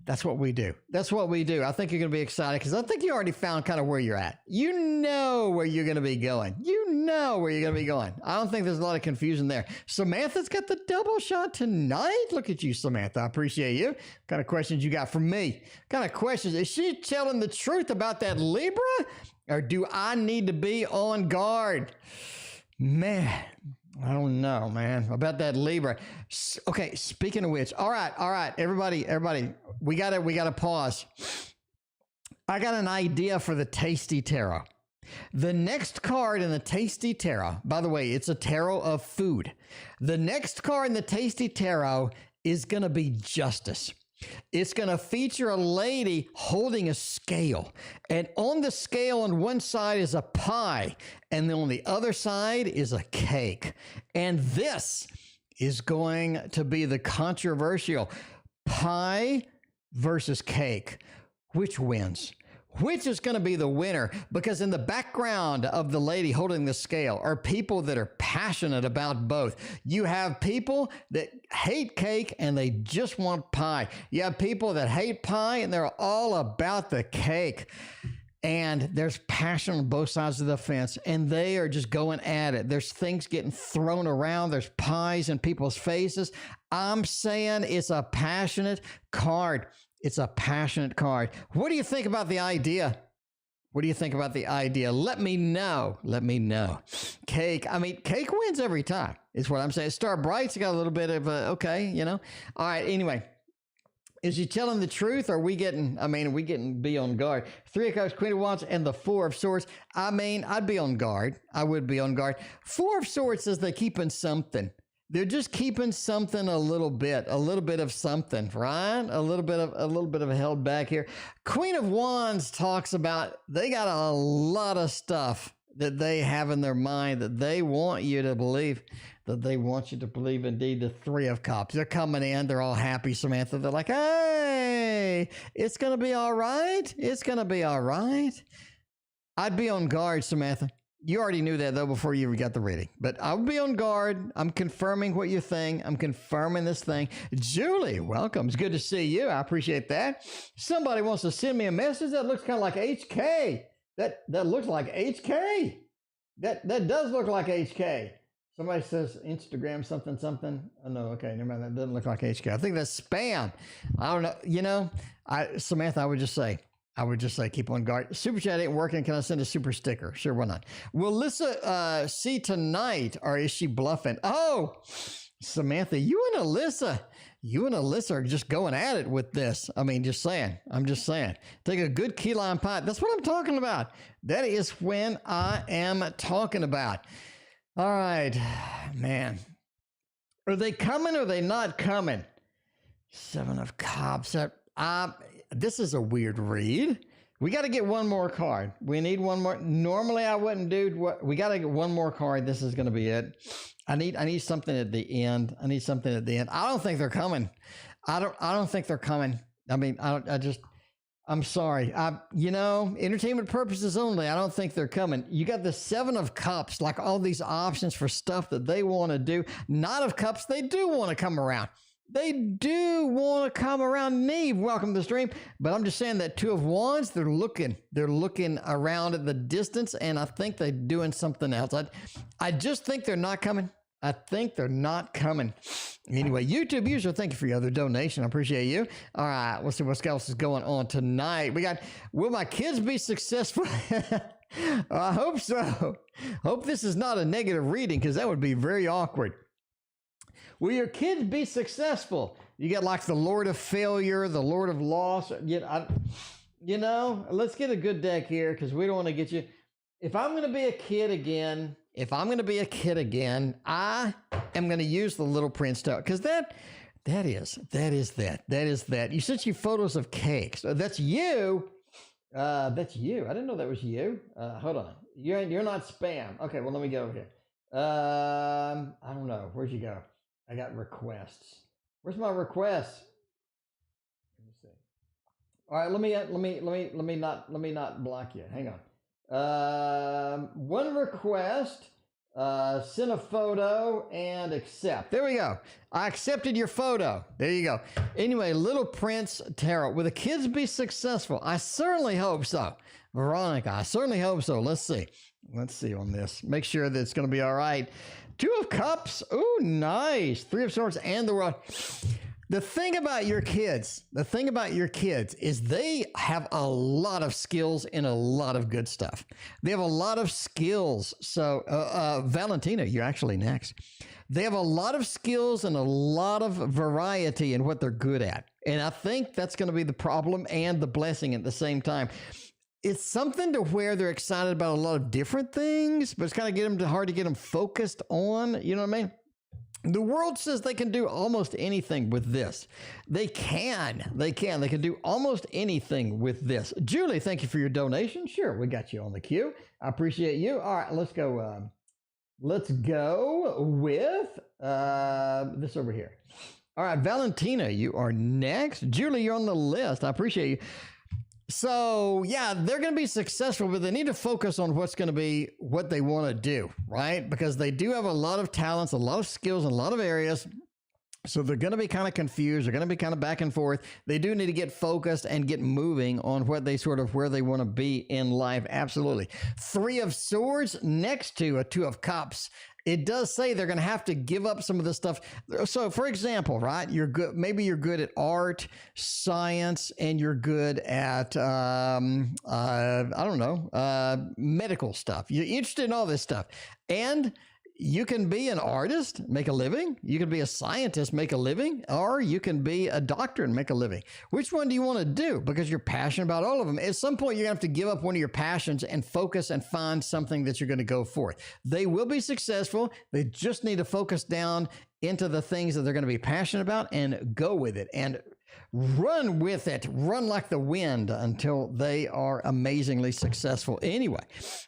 That's what we do. That's what we do. I think you're going to be excited because I think you already found kind of where you're at. You know where you're going to be going. You know where you're going to be going. I don't think there's a lot of confusion there. Samantha's got the double shot tonight. Look at you, Samantha. I appreciate you. What kind of questions you got from me? What kind of questions? Is she telling the truth about that Libra? Or do I need to be on guard? Man, I don't know, man, about that Libra. Okay, speaking of which, all right, everybody, we gotta pause. I got an idea for the Tasty Tarot. The next card in the Tasty Tarot, by the way, it's a tarot of food. The next card in the Tasty Tarot is gonna be Justice. It's going to feature a lady holding a scale. And on the scale on one side is a pie. And then on the other side is a cake. And this is going to be the controversial pie versus cake. Which wins? Which is going to be the winner? Because in the background of the lady holding the scale are people that are passionate about both. You have people that hate cake and they just want pie. You have people that hate pie and they're all about the cake. And there's passion on both sides of the fence, and they are just going at it. There's things getting thrown around. There's pies in people's faces. I'm saying it's a passionate card. It's a passionate card. What do you think about the idea? What do you think about the idea? Let me know. Let me know. Cake. I mean, cake wins every time, is what I'm saying. Star Bright's got a little bit of a, okay, you know. All right, anyway. Is she telling the truth? Or are we getting be on guard? Three of Cups, Queen of Wands, and the Four of Swords. I mean, I'd be on guard. I would be on guard. Four of Swords says they're keeping something. They're just keeping something a little bit of something, right? A little bit of held back here. Queen of Wands talks about they got a lot of stuff that they have in their mind that they want you to believe, indeed. The Three of Cups, they're coming in, they're all happy, Samantha. They're like, hey, it's going to be all right. It's going to be all right. I'd be on guard, Samantha. You already knew that, though, before you even got the reading. But I'll be on guard. I'm confirming what you think. I'm confirming this thing. Julie, welcome. It's good to see you. I appreciate that. Somebody wants to send me a message that looks kind of like HK. That looks like HK. That does look like HK. Somebody says Instagram something. Oh, no, okay, never mind. That doesn't look like HK. I think that's spam. I don't know. You know, Samantha, I would just say, keep on guard. Super chat ain't working. Can I send a super sticker? Sure, why not? Will Lissa see tonight, or is she bluffing? Oh, Samantha, you and Alyssa are just going at it with this. I mean, I'm just saying. Take a good key lime pie. That's what I'm talking about. That is when I am talking about. All right, man. Are they coming or are they not coming? Seven of Cups. This is a weird read. We got to get one more card. We need one more. Normally, I wouldn't do what. We got to get one more card. This is going to be it. I need something at the end. I don't think they're coming. I don't think they're coming. I mean, I'm sorry. Entertainment purposes only. I don't think they're coming. You got the Seven of Cups, like all these options for stuff that they want to do. Knight of Cups, they do want to come around. They do want to come around. Neve, welcome to the stream. But I'm just saying that Two of Wands, they're looking around at the distance, and I think they're doing something else. I just think they're not coming. Anyway, YouTube user, thank you for your other donation. I appreciate you. All right, let's see what else is going on tonight. We got, will my kids be successful? I hope so. Hope this is not a negative reading, because that would be very awkward. Will your kids be successful? You got like the Lord of Failure, the Lord of Loss. Let's get a good deck here, because we don't want to get you. If I'm going to be a kid again, I am going to use the Little Prince Tower, because that is that. You sent you photos of cakes. That's you. That's you. I didn't know that was you. Hold on. You're not spam. Okay, well, let me get over here. I don't know. Where'd you go? I got requests. Where's my requests? Let me see. All right, let me not block you. Hang on. One request. Send a photo and accept. There we go. I accepted your photo. There you go. Anyway, Little Prince Tarot. Will the kids be successful? I certainly hope so. Veronica, I certainly hope so. Let's see on this. Make sure that it's going to be all right. Two of Cups. Ooh, nice. Three of Swords and the World. The thing about your kids is they have a lot of skills and a lot of good stuff. They have a lot of skills. So, Valentina, you're actually next. They have a lot of skills and a lot of variety in what they're good at. And I think that's going to be the problem and the blessing at the same time. It's something to where they're excited about a lot of different things, but it's kind of hard to get them focused on, you know what I mean? The world says they can do almost anything with this. They can do almost anything with this. Julie, thank you for your donation. Sure, we got you on the queue. I appreciate you. All right, let's go with this over here. All right, Valentina, you are next. Julie, you're on the list. I appreciate you. So, yeah, they're going to be successful, but they need to focus on what's going to be what they want to do, right? Because they do have a lot of talents, a lot of skills in a lot of areas. So they're going to be kind of confused. They're going to be kind of back and forth. They do need to get focused and get moving on what they where they want to be in life. Absolutely. Three of Swords next to a Two of Cups. It does say they're going to have to give up some of this stuff. So, for example, right, maybe you're good at art, science, and you're good at, medical stuff. You're interested in all this stuff. And You can be an artist, make a living. You can be a scientist, make a living, or you can be a doctor and make a living. Which one do you want to do? Because you're passionate about all of them. At some point, you're going to have to give up one of your passions and focus and find something that you're going to go for. They will be successful. They just need to focus down into the things that they're going to be passionate about and go with it and run with it. Run like the wind until they are amazingly successful. Anyway,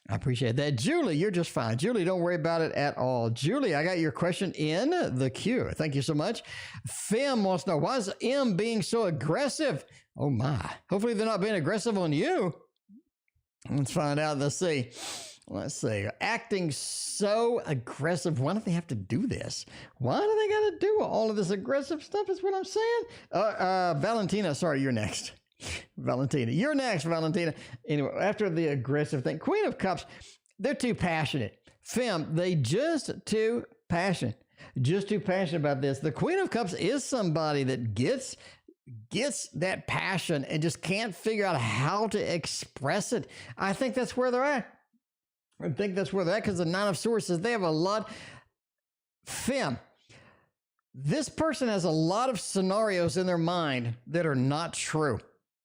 I appreciate that. Julie, you're just fine. Julie, don't worry about it at all. Julie, I got your question in the queue. Thank you so much. Fem wants to know, why is M being so aggressive? Oh my. Hopefully they're not being aggressive on you. Let's find out. Let's see. Acting so aggressive. Why don't they have to do this? Why do they got to do all of this aggressive stuff is what I'm saying. Valentina, sorry, you're next. Valentina, you're next, Valentina. Anyway, after the aggressive thing, Queen of Cups, they're too passionate. Fem, they just too passionate. Just too passionate about this. The Queen of Cups is somebody that gets that passion and just can't figure out how to express it. I think that's where they're at. Because the Nine of Swords says they have a lot. Fem, this person has a lot of scenarios in their mind that are not true.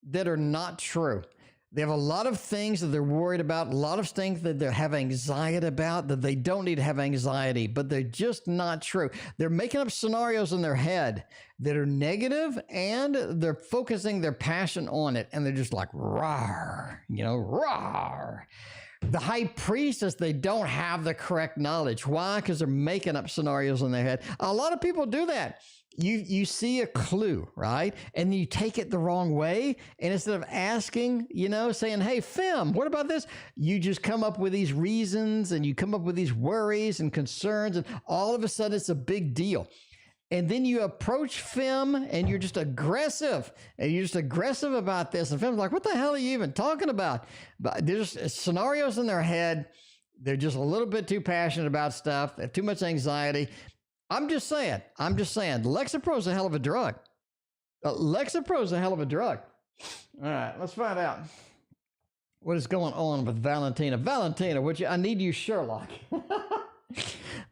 They have a lot of things that they're worried about, a lot of things that they have anxiety about that they don't need to have anxiety, but they're just not true. They're making up scenarios in their head that are negative, and they're focusing their passion on it, and they're just like, rawr, rawr. The High Priestess, they don't have the correct knowledge. Why? Because they're making up scenarios in their head. A lot of people do that. You see a clue, right? And you take it the wrong way. And instead of asking, saying, hey, Fem, what about this? You just come up with these reasons and you come up with these worries and concerns. And all of a sudden, it's a big deal. And then you approach Fem and you're just aggressive. And you're just aggressive about this. And Fem's like, what the hell are you even talking about? But there's scenarios in their head. They're just a little bit too passionate about stuff. They have too much anxiety. I'm just saying. Lexapro's a hell of a drug. Lexapro's a hell of a drug. All right, let's find out what is going on with Valentina. Valentina, I need you, Sherlock.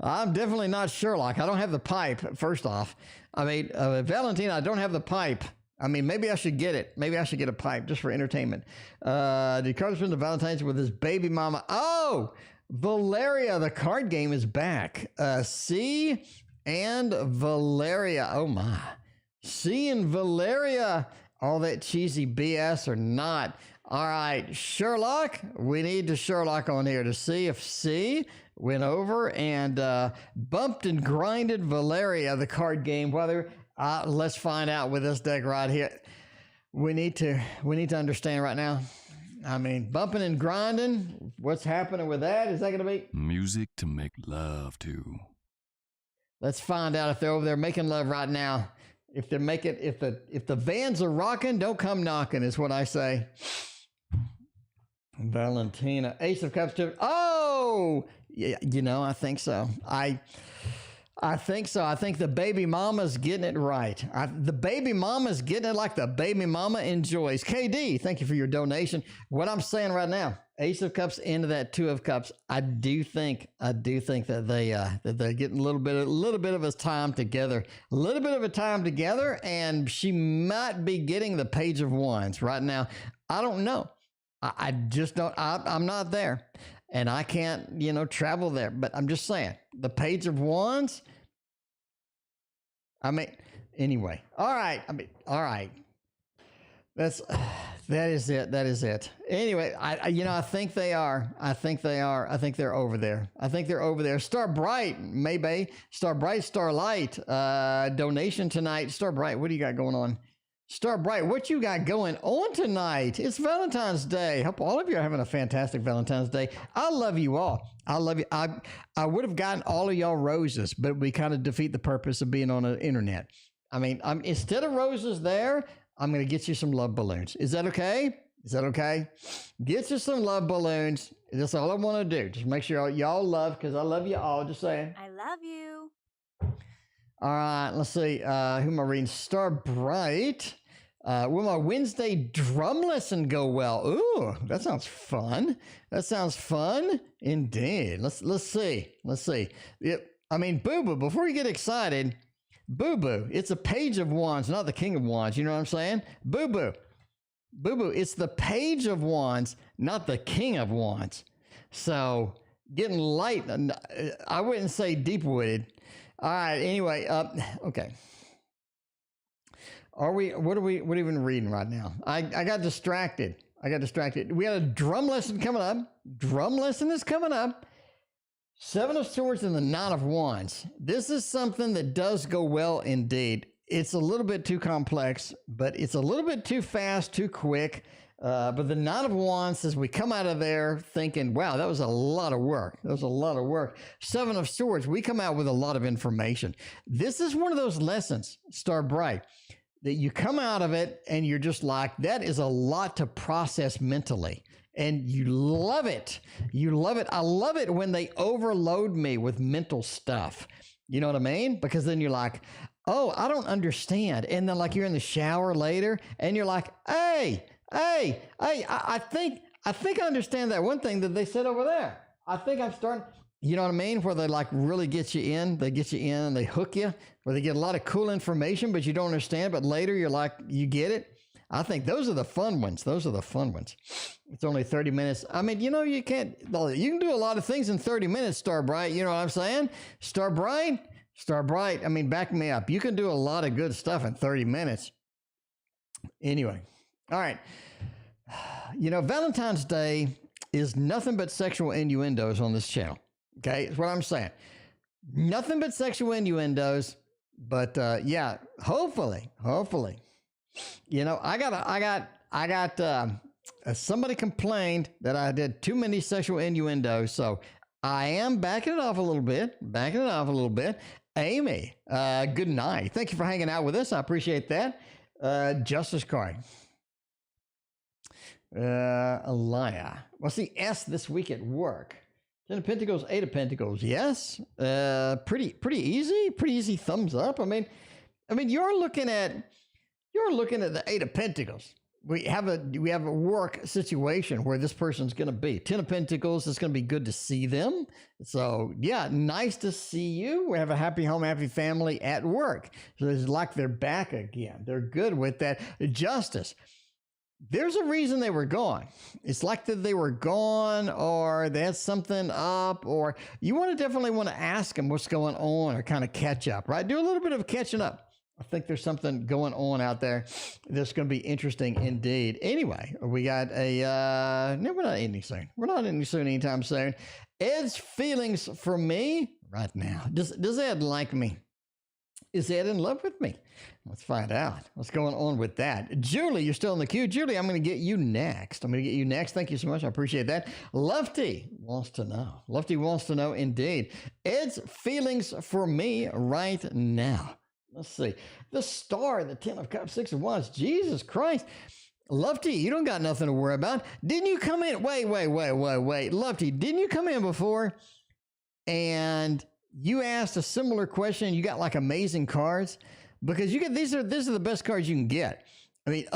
I'm definitely not Sherlock. I don't have the pipe, first off. Valentina, I don't have the pipe. Maybe I should get it. Maybe I should get a pipe just for entertainment. Did Carlos spend the Valentine's with his baby mama? Oh, Valeria, the card game is back. C and Valeria. Oh, my. C and Valeria. All that cheesy BS or not. All right, Sherlock. We need to Sherlock on here to see if C went over and bumped and grinded Valeria, the card game. Whether let's find out with this deck right here. We need to understand right now. Bumping and grinding. What's happening with that? Is that going to be music to make love to? Let's find out if they're over there making love right now. If they're making, if the vans are rocking, don't come knocking, is what I say. Valentina, Ace of Cups. Oh, yeah, I think so. I think so. I think the baby mama's getting it right. The baby mama's getting it like the baby mama enjoys. KD, thank you for your donation. What I'm saying right now, Ace of Cups into that Two of Cups. I do think that they're getting a little bit of a time together, and she might be getting the Page of Wands right now. I don't know. I just don't. I'm not there. And I can't, travel there. But I'm just saying, the Page of Wands. Anyway. All right. All right. That is it. Anyway, I think they are. I think they're over there. Star Bright, maybe. Star Bright, Starlight. Donation tonight. Star Bright, what do you got going on? Star Bright, what you got going on tonight? It's Valentine's Day. Hope all of you are having a fantastic Valentine's Day. I love you all. I love you. I would have gotten all of y'all roses, but we kind of defeat the purpose of being on the internet. Instead of roses there, I'm going to get you some love balloons. Is that okay? Get you some love balloons. That's all I want to do. Just make sure y'all love, because I love you all. Just saying. I love you. All right, let's see. Who am I reading? Star Bright. Will my Wednesday drum lesson go well? Ooh, that sounds fun. That sounds fun indeed. Let's see. Let's see. I mean, Boo Boo, before you get excited, Boo Boo, it's a page of wands, not the king of wands. You know what I'm saying? Boo Boo. Boo Boo, it's the page of wands, not the king of wands. So getting light, I wouldn't say deep-witted. All right, anyway, okay. What are we even reading right now? I got distracted. We had a drum lesson coming up. Drum lesson is coming up. Seven of Swords and the Knight of Wands. This is something that does go well indeed. It's a little bit too complex, but it's a little bit too fast, too quick. But the Knight of Wands says we come out of there thinking, wow, that was a lot of work. That was a lot of work. Seven of Swords, we come out with a lot of information. This is one of those lessons, Star Bright, that you come out of it and you're just like, that is a lot to process mentally. And you love it. You love it. I love it when they overload me with mental stuff. You know what I mean? Because then you're like, oh, I don't understand. And then like you're in the shower later and you're like, hey, I think I understand that one thing that they said over there. I think I'm starting, you know what I mean? Where they like really get you in, and they hook you, where they get a lot of cool information, but you don't understand. But later you're like, you get it. I think those are the fun ones. It's only 30 minutes. I mean, you know, you can do a lot of things in 30 minutes, Star Bright. You know what I'm saying? Star Bright. I mean, back me up. You can do a lot of good stuff in 30 minutes. Anyway. All right. You know, Valentine's Day is nothing but sexual innuendos on this channel. Okay. That's what I'm saying. Nothing but sexual innuendos. But, yeah, hopefully. You know, I got somebody complained that I did too many sexual innuendos, so I am backing it off a little bit. Amy, good night. Thank you for hanging out with us. I appreciate that. Justice card. Elia. What's the S this week at work? 10 of Pentacles, 8 of Pentacles. Yes. Pretty easy thumbs up. I mean, you're looking at the 8 of Pentacles. We have a work situation where this person's going to be. 10 of Pentacles, it's going to be good to see them. So, yeah, nice to see you. We have a happy home, happy family at work. So it's like they're back again. They're good with that. Justice. There's a reason they were gone. It's like that they were gone or they had something up, or you definitely want to ask them what's going on or kind of catch up, right? Do a little bit of catching up. I think there's something going on out there that's going to be interesting indeed. Anyway, we got no, we're not ending soon. We're not ending soon anytime soon. Ed's feelings for me right now. Does Ed like me? Is Ed in love with me? Let's find out what's going on with that. Julie, you're still in the queue. Julie, I'm going to get you next. Thank you so much. I appreciate that. Lufty wants to know indeed. Ed's feelings for me right now. Let's see. The Star, the 10 of Cups, 6 of Wands. Jesus Christ. Lufty, you don't got nothing to worry about. Didn't you come in? Wait. Lufty, didn't you come in before and you asked a similar question? You got like amazing cards? Because you get these are the best cards you can get. I mean,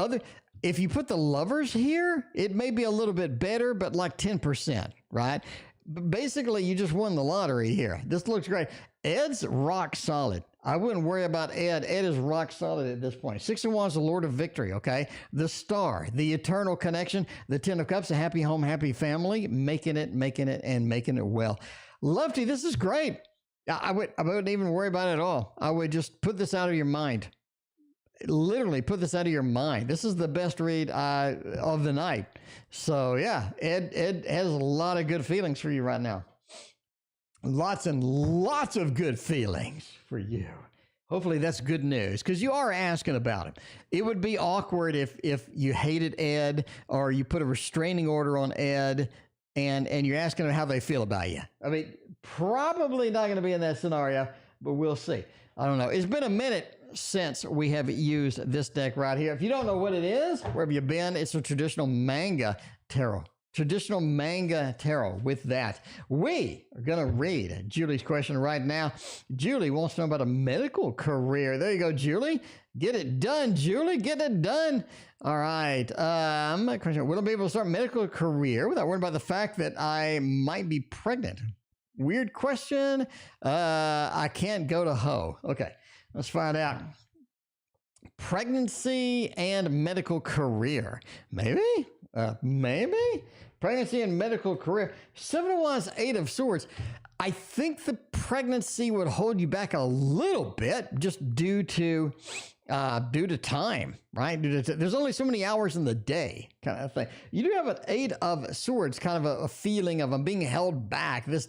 if you put the Lovers here, it may be a little bit better, but like 10%, right? But basically, you just won the lottery here. This looks great. Ed's rock solid. I wouldn't worry about Ed. Ed is rock solid at this point. 6 of Wands, the Lord of Victory, okay? The Star, the eternal connection. The 10 of Cups, a happy home, happy family. Making it well. Lofty, this is great. I wouldn't even worry about it at all. I would just put this out of your mind. Literally put this out of your mind. This is the best read of the night. So yeah, Ed has a lot of good feelings for you right now. Lots and lots of good feelings for you. Hopefully that's good news because you are asking about it. It would be awkward if you hated Ed or you put a restraining order on Ed and you're asking them how they feel about you. I mean, probably not going to be in that scenario, but we'll see. I don't know. It's been a minute since we have used this deck right here. If you don't know what it is, where have you been? It's a traditional manga tarot traditional manga tarot. With that, we are going to read Julie's question right now. Julie wants to know about a medical career. There you go, Julie. Get it done, Julie. Get it done. All right. Question: will I be able to start a medical career without worrying about the fact that I might be pregnant? Weird question. I can't go to Ho. Okay, let's find out. Pregnancy and medical career. Maybe? Maybe? Pregnancy and medical career. 7 of Wands, 8 of Swords. I think the pregnancy would hold you back a little bit just due to time, right? There's only so many hours in the day, kind of thing. You do have an 8 of Swords, kind of a feeling of I'm being held back. This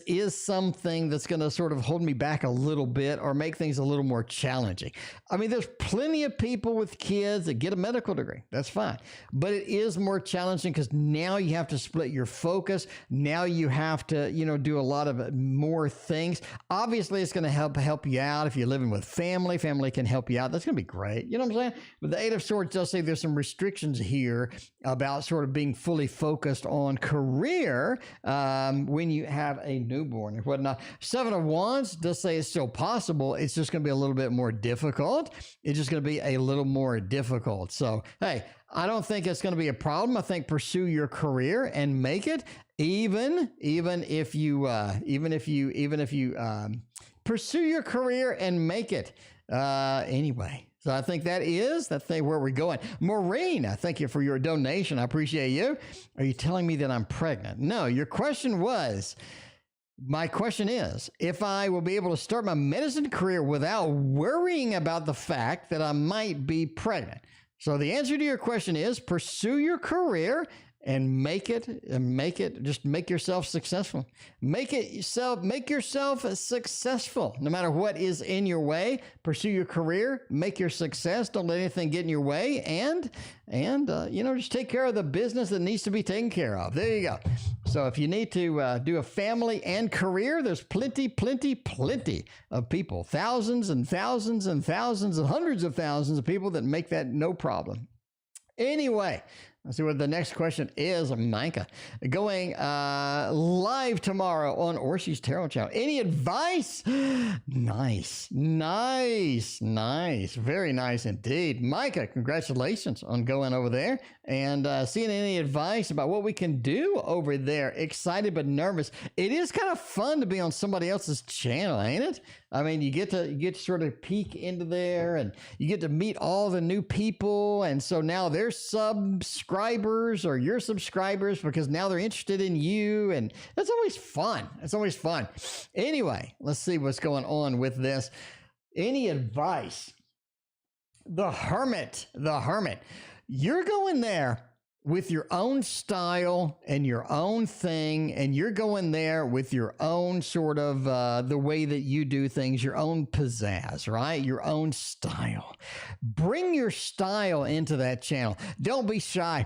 is something that's going to sort of hold me back a little bit or make things a little more challenging. I mean, there's plenty of people with kids that get a medical degree. That's fine. But it is more challenging because now you have to split your focus. Now you have to, do a lot of more things. Obviously, it's going to help you out if you're living with family. Family can help you out. That's going to be great. You know what I'm saying? But the 8 of Swords does say there's some restrictions here about sort of being fully focused on career when you have a newborn and whatnot. 7 of Wands does say it's still possible. It's just going to be a little bit more difficult. It's just going to be a little more difficult. So, hey, I don't think it's going to be a problem. I think pursue your career and make it, even if you pursue your career and make it anyway. So I think that's where we're going. Maureen, I thank you for your donation. I appreciate you. Are you telling me that I'm pregnant? No, your question was, my question is, if I will be able to start my medicine career without worrying about the fact that I might be pregnant. So the answer to your question is pursue your career and make it, just make yourself successful. Make yourself successful. No matter what is in your way, pursue your career, make your success. Don't let anything get in your way. And just take care of the business that needs to be taken care of. There you go. So if you need to do a family and career, there's plenty of people, thousands and thousands and thousands and hundreds of thousands of people that make that no problem. Anyway, let's see what the next question is. Micah, going live tomorrow on Orsi's Tarot Channel. Any advice? Nice. Very nice indeed. Micah, congratulations on going over there and seeing any advice about what we can do over there. Excited but nervous. It is kind of fun to be on somebody else's channel, ain't it? I mean, you get to sort of peek into there and you get to meet all the new people. And so now they're subscribers or you're subscribers because now they're interested in you. And that's always fun. It's always fun. Anyway, let's see what's going on with this. Any advice? The Hermit. You're going there with your own style and your own thing, and you're going there with your own sort of the way that you do things, your own pizzazz, right? Your own style. Bring your style into that channel. Don't be shy.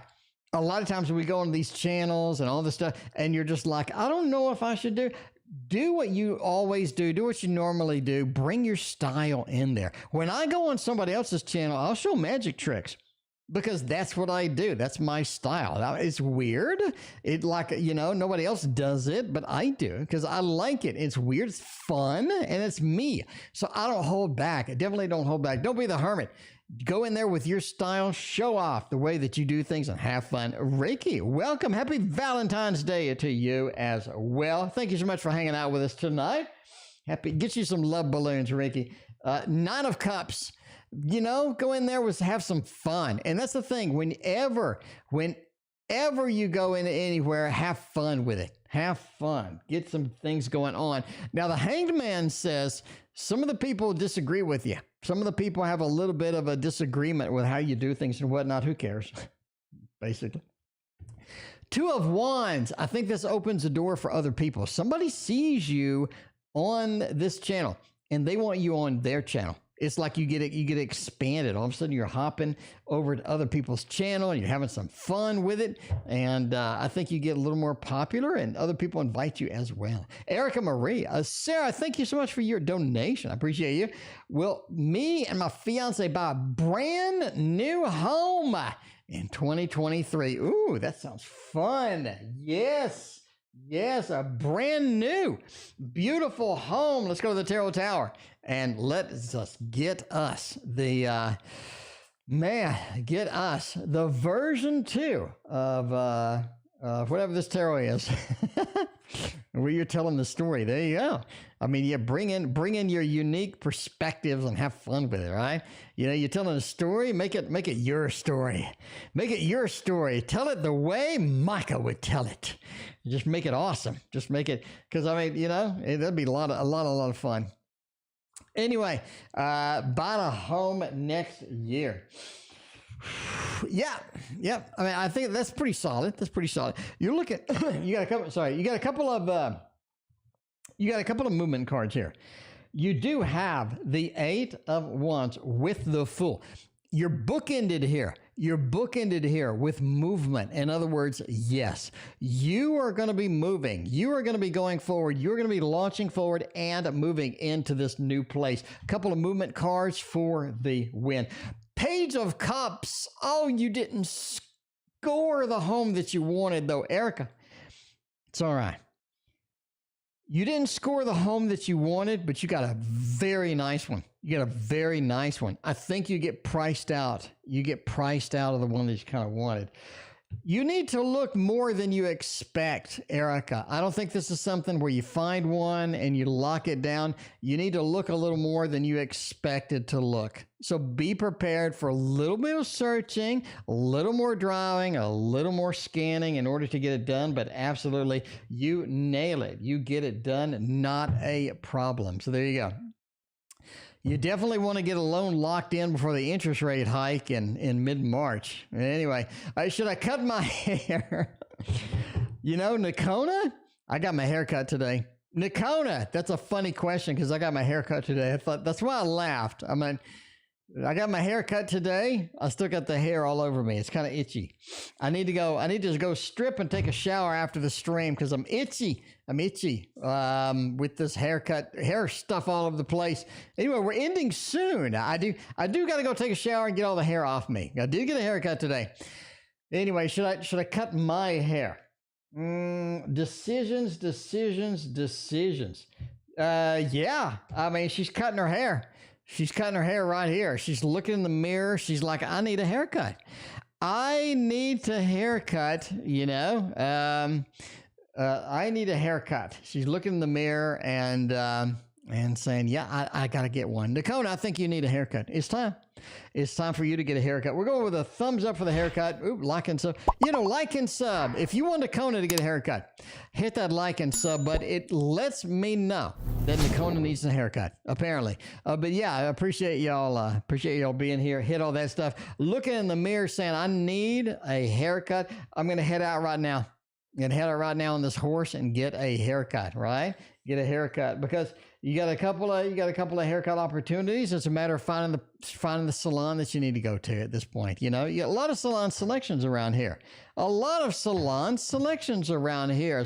A lot of times we go on these channels and all this stuff, and you're just like, I don't know if I should do what you always do. Do what you normally do. Bring your style in there. When I go on somebody else's channel, I'll show magic tricks. Because that's what I do. That's my style. Now, it's weird. Nobody else does it, but I do because I like it. It's weird. It's fun, and it's me. So I don't hold back. I definitely don't hold back. Don't be the hermit. Go in there with your style. Show off the way that you do things and have fun. Reiki, welcome. Happy Valentine's Day to you as well. Thank you so much for hanging out with us tonight. Get you some love balloons, Reiki. 9 of Cups. Go in there have some fun. And that's the thing. Whenever you go in anywhere, have fun with it. Have fun. Get some things going on. Now, the Hanged Man says some of the people disagree with you. Some of the people have a little bit of a disagreement with how you do things and whatnot. Who cares? Basically. 2 of Wands. I think this opens the door for other people. Somebody sees you on this channel and they want you on their channel. It's like you get expanded. All of a sudden, you're hopping over to other people's channel and you're having some fun with it. And I think you get a little more popular and other people invite you as well. Erica Marie, Sarah, thank you so much for your donation. I appreciate you. Will me and my fiance buy a brand new home in 2023. Ooh, that sounds fun. Yes. Yes, a brand new, beautiful home. Let's go to the Tarot Tower and let's just get us the version 2 of whatever this tarot is. Where you're telling the story. There you go. I mean, you bring in your unique perspectives and have fun with it, right? You know, you're telling a story, make it your story. Make it your story. Tell it the way Micah would tell it. Just make it awesome. Just make it, because I mean, you know, that'd be a lot of fun. Anyway, buy a home next year. Yeah. I mean, I think that's pretty solid. You're looking. You got a couple of movement cards here. You do have the 8 of Wands with the Fool. You're bookended here with movement. In other words, yes, you are going to be moving. You are going to be going forward. You're going to be launching forward and moving into this new place. A couple of movement cards for the win. Page of Cups. Oh, you didn't score the home that you wanted, though, Erica. It's all right. You didn't score the home that you wanted, but you got a very nice one. I think you get priced out. You get priced out of the one that you kind of wanted. You need to look more than you expect, Erica. I don't think this is something where you find one and you lock it down. You need to look a little more than you expected to look. So be prepared for a little bit of searching, a little more driving, a little more scanning in order to get it done. But absolutely, you nail it. You get it done. Not a problem. So there you go. You definitely want to get a loan locked in before the interest rate hike in mid-March. Anyway, should I cut my hair? You know, Nakona, I got my hair cut today. Nakona, that's a funny question because I got my hair cut today. I thought that's why I laughed. I mean, I got my hair cut today. I still got the hair all over me. It's kind of itchy. I need to go strip and take a shower after the stream because I'm itchy. With this hair stuff all over the place. Anyway, we're ending soon. I do got to go take a shower and get all the hair off me. I did get a haircut today. Anyway, should I cut my hair? Decisions. Yeah. I mean, she's cutting her hair. She's cutting her hair right here. She's looking in the mirror. She's like, I need a haircut. I need a haircut, you know. I need a haircut. She's looking in the mirror and saying, yeah, I got to get one. Nakona, I think you need a haircut. It's time. It's time for you to get a haircut. We're going with a thumbs up for the haircut. Ooh, like and sub. You know, like and sub. If you want Nakona to get a haircut, hit that like and sub, but it lets me know that Nakona needs a haircut, apparently. But yeah, I appreciate y'all being here. Hit all that stuff. Looking in the mirror saying, I need a haircut. I'm going to head out right now. On this horse and get a haircut, right? Get a haircut because you got a couple of haircut opportunities. It's a matter of finding the salon that you need to go to at this point. You know, you got a lot of salon selections around here. Is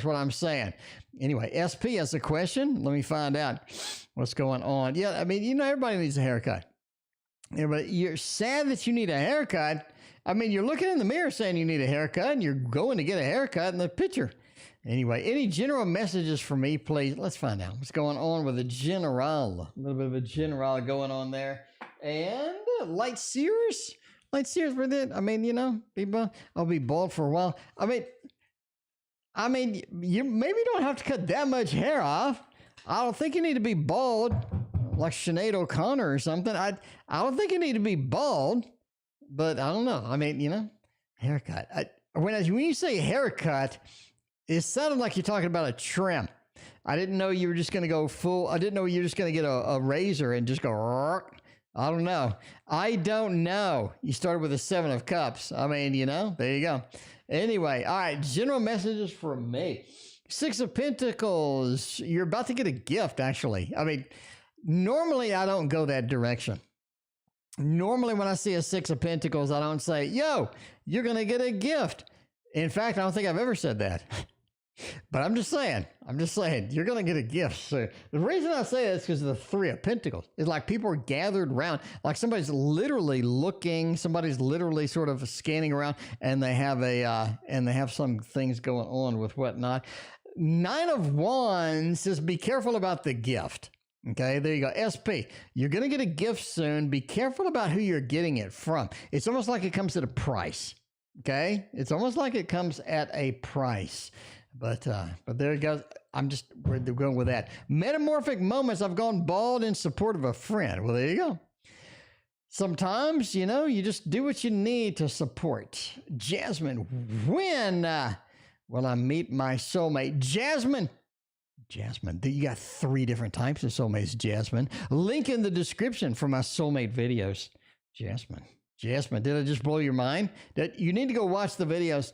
what I'm saying. Anyway, SP has a question. Let me find out what's going on. Yeah, I mean, you know, everybody needs a haircut. Everybody, you're sad that you need a haircut. I mean, you're looking in the mirror saying you need a haircut, and you're going to get a haircut in the picture. Anyway, any general messages for me, please? Let's find out what's going on with a general. A little bit of a general going on there. And light sears with it. I mean, you know, people, I'll be bald for a while. I mean, you maybe don't have to cut that much hair off. I don't think you need to be bald like Sinead O'Connor or something. I don't think you need to be bald. But I don't know. I mean, you know, haircut. When you say haircut, it sounded like you're talking about a trim. I didn't know you were just going to go full. I didn't know you were just going to get a razor and just go. I don't know. You started with a 7 of Cups. I mean, you know, there you go. Anyway, all right. General messages for me. 6 of Pentacles. You're about to get a gift, actually. I mean, normally I don't go that direction. Normally, when I see a 6 of Pentacles, I don't say, yo, you're going to get a gift. In fact, I don't think I've ever said that. But I'm just saying, you're going to get a gift. So the reason I say that is because of the Three of Pentacles. It's like people are gathered around, like somebody's literally looking, somebody's literally sort of scanning around, and they have some things going on with whatnot. Nine of Wands says, be careful about the gift. Okay, there you go. SP, you're going to get a gift soon. Be careful about who you're getting it from. It's almost like it comes at a price. Okay, it's almost like it comes at a price. But there it goes. We're going with that. Metamorphic moments. I've gone bald in support of a friend. Well, there you go. Sometimes, you just do what you need to support. Jasmine, when will I meet my soulmate? Jasmine, you got 3 different types of soulmates, Jasmine. Link in the description for my soulmate videos. Jasmine, did I just blow your mind? You need to go watch the videos.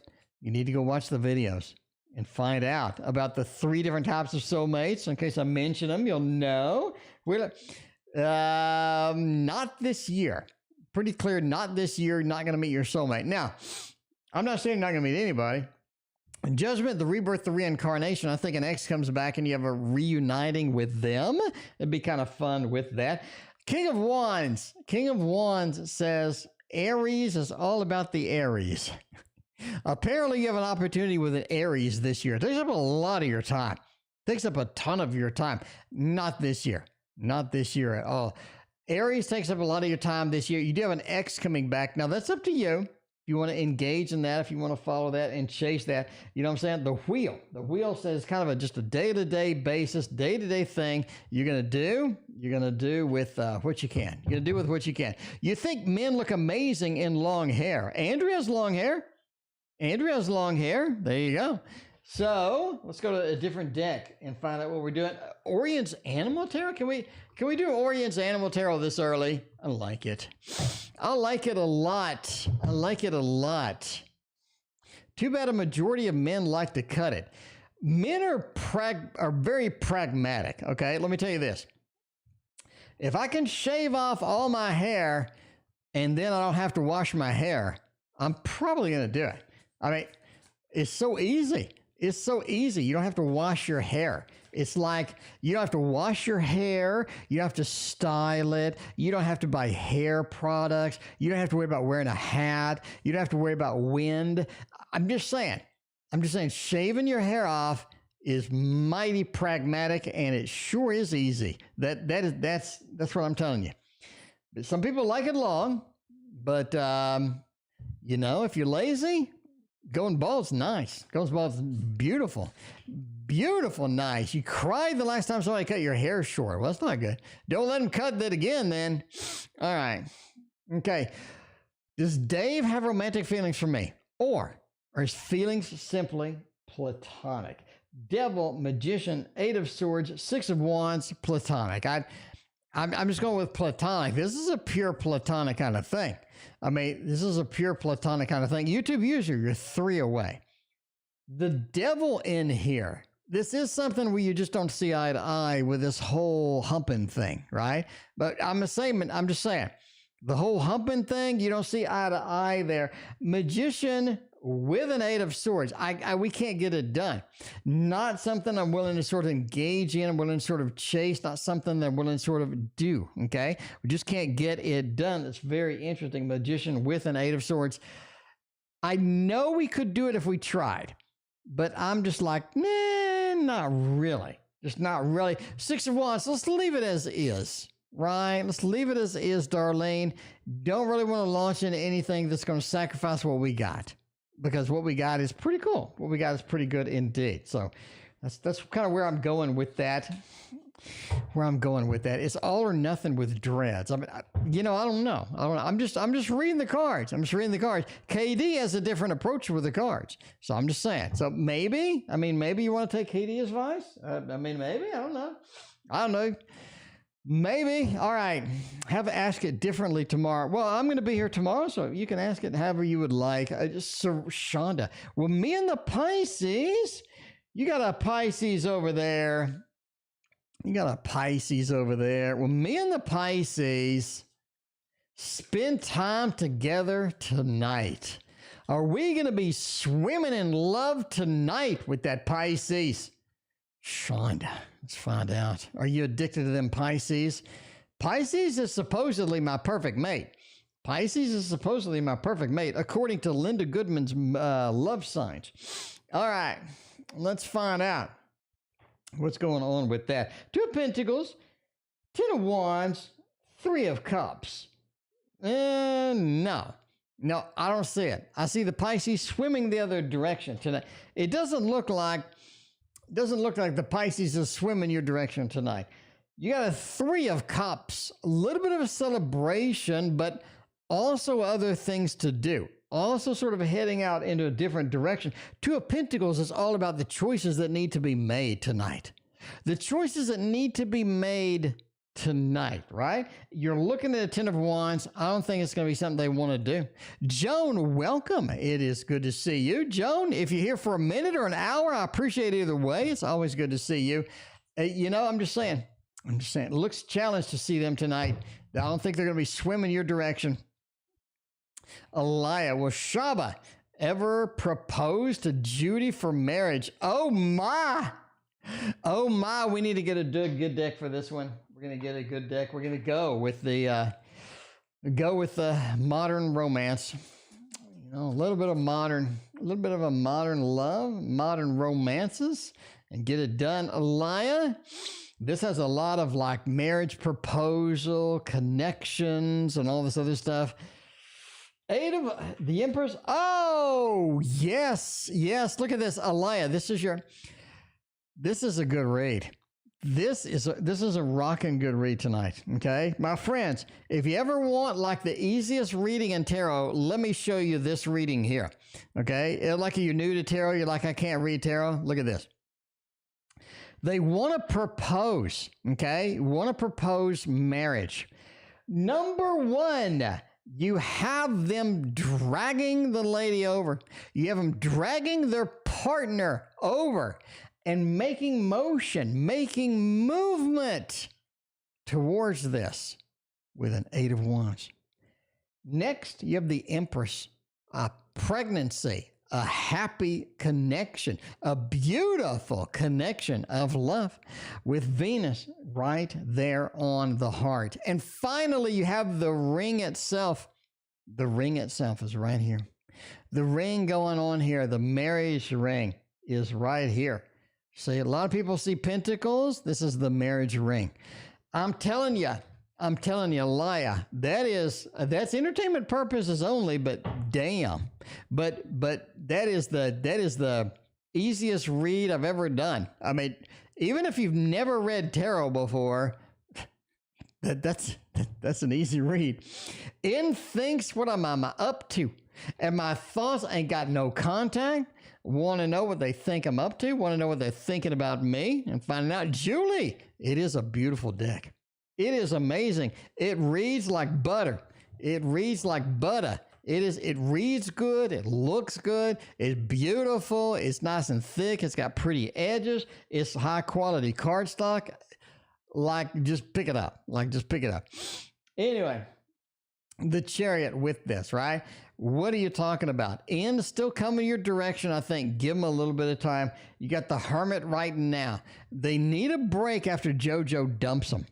And find out about the 3 different types of soulmates. In case I mention them, you'll know. Not this year. Pretty clear, not this year. Not going to meet your soulmate. Now, I'm not saying you're not going to meet anybody. Judgment, the rebirth, the reincarnation. I think an ex comes back and you have a reuniting with them. It'd be kind of fun with that. King of Wands says Aries is all about the Aries. Apparently, you have an opportunity with an Aries this year. It takes up a lot of your time. Takes up a ton of your time. Not this year. Not this year at all. Aries takes up a lot of your time this year. You do have an ex coming back. Now, that's up to you. If you want to engage in that, if you want to follow that and chase that, you know what I'm saying? The wheel says kind of just a day-to-day basis, day-to-day thing you're going to do with what you can. You're going to do with what you can. You think men look amazing in long hair. Andrea has long hair. There you go. So let's go to a different deck and find out what we're doing. Orient's Animal Tarot. Can we do Orient's Animal Tarot this early? I like it a lot. Too bad a majority of men like to cut it. Men are very pragmatic. Okay, let me tell you this. If I can shave off all my hair and then I don't have to wash my hair, I'm probably going to do it. I mean, it's so easy. You don't have to wash your hair. It's like you don't have to wash your hair. You don't have to style it. You don't have to buy hair products. You don't have to worry about wearing a hat. You don't have to worry about wind. I'm just saying, shaving your hair off is mighty pragmatic, and it sure is easy. That's what I'm telling you. But some people like it long, but if you're lazy, going bald's nice. Going bald's beautiful. Nice. You cried the last time somebody cut your hair short. Well, that's not good. Don't let them cut that again then. All right. Okay. Does Dave have romantic feelings for me? Or are his feelings simply platonic? Devil, Magician, 8 of Swords, 6 of Wands, platonic. I'm just going with platonic. This is a pure platonic kind of thing. YouTube user, you're 3 away. The devil in here. This is something where you just don't see eye to eye with this whole humping thing, right? But I'm just saying, the whole humping thing, you don't see eye to eye there. Magician with an 8 of Swords. We can't get it done. Not something I'm willing to sort of engage in. I'm willing to sort of chase. Not something that I'm willing to sort of do. Okay. We just can't get it done. It's very interesting. Magician with an 8 of Swords. I know we could do it if we tried, but I'm just like, nah, not really. Just not really. 6 of Wands. Let's leave it as is. Right? Let's leave it as is, Darlene. Don't really want to launch into anything that's going to sacrifice what we got. Because what we got is pretty cool. What we got is pretty good indeed. So that's kind of where I'm going with that. It's all or nothing with dreads. I don't know. I'm just reading the cards. KD has a different approach with the cards. So I'm just saying. So maybe you want to take KD's advice. Maybe. I don't know. Maybe. All right. Have ask it differently tomorrow. Well, I'm going to be here tomorrow, so you can ask it however you would like. Shonda. Well, me and the Pisces, you got a Pisces over there. Well, me and the Pisces spend time together tonight. Are we going to be swimming in love tonight with that Pisces? Shonda, let's find out. Are you addicted to them Pisces? Pisces is supposedly my perfect mate. Pisces is supposedly my perfect mate, according to Linda Goodman's love signs. All right, let's find out what's going on with that. 2 of Pentacles, 10 of Wands, 3 of Cups. No, I don't see it. I see the Pisces swimming the other direction tonight. It doesn't look like the Pisces is swimming your direction tonight. You got a 3 of Cups, a little bit of a celebration, but also other things to do. Also sort of heading out into a different direction. 2 of Pentacles is all about the choices that need to be made tonight. The choices that need to be made tonight, right? You're looking at a 10 of Wands. I don't think it's going to be something they want to do. Joan, welcome. It is good to see you. Joan, if you're here for a minute or an hour, I appreciate either way. It's always good to see you. I'm just saying, it looks challenged to see them tonight. I don't think they're going to be swimming your direction. Elia, well, Shaba, ever proposed to Judy for marriage? Oh my, we need to get a good deck for this one. We're going to get a good deck. We're going to go with the modern romance. A little bit of a modern love, modern romances, and get it done. Elia, this has a lot of like marriage proposal, connections, and all this other stuff. 8 of the Empress. Oh, yes. Look at this, Elia. This is a good read. This is a rocking good read tonight. Okay, my friends, if you ever want like the easiest reading in tarot, let me show you this reading here. Okay, like you're new to tarot, you're like, I can't read tarot. Look at this. They want to propose. Okay, want to propose marriage. Number 1. You have them dragging the lady over. You have them dragging their partner over and making motion, making movement towards this with an 8 of Wands. Next, you have the Empress, a pregnancy, a happy connection, a beautiful connection of love with Venus right there on the heart. And finally, you have the ring itself. The ring itself is right here. The ring going on here, the marriage ring is right here. See, a lot of people see pentacles. This is the marriage ring. I'm telling you, Elia, that's entertainment purposes only, but damn. But that is the easiest read I've ever done. I mean, even if you've never read tarot before, that's an easy read. In thinks, what am I up to? And my thoughts ain't got no contact. Want to know what they think I'm up to? Want to know what they're thinking about me? And finding out, Julie, it is a beautiful deck. It is amazing. It reads like butter. It reads like butter. It reads good. It looks good. It's beautiful. It's nice and thick. It's got pretty edges. It's high quality cardstock. Just pick it up. Anyway, the Chariot with this, right? What are you talking about? End still coming your direction, I think. Give them a little bit of time. You got the Hermit right now. They need a break after JoJo dumps them.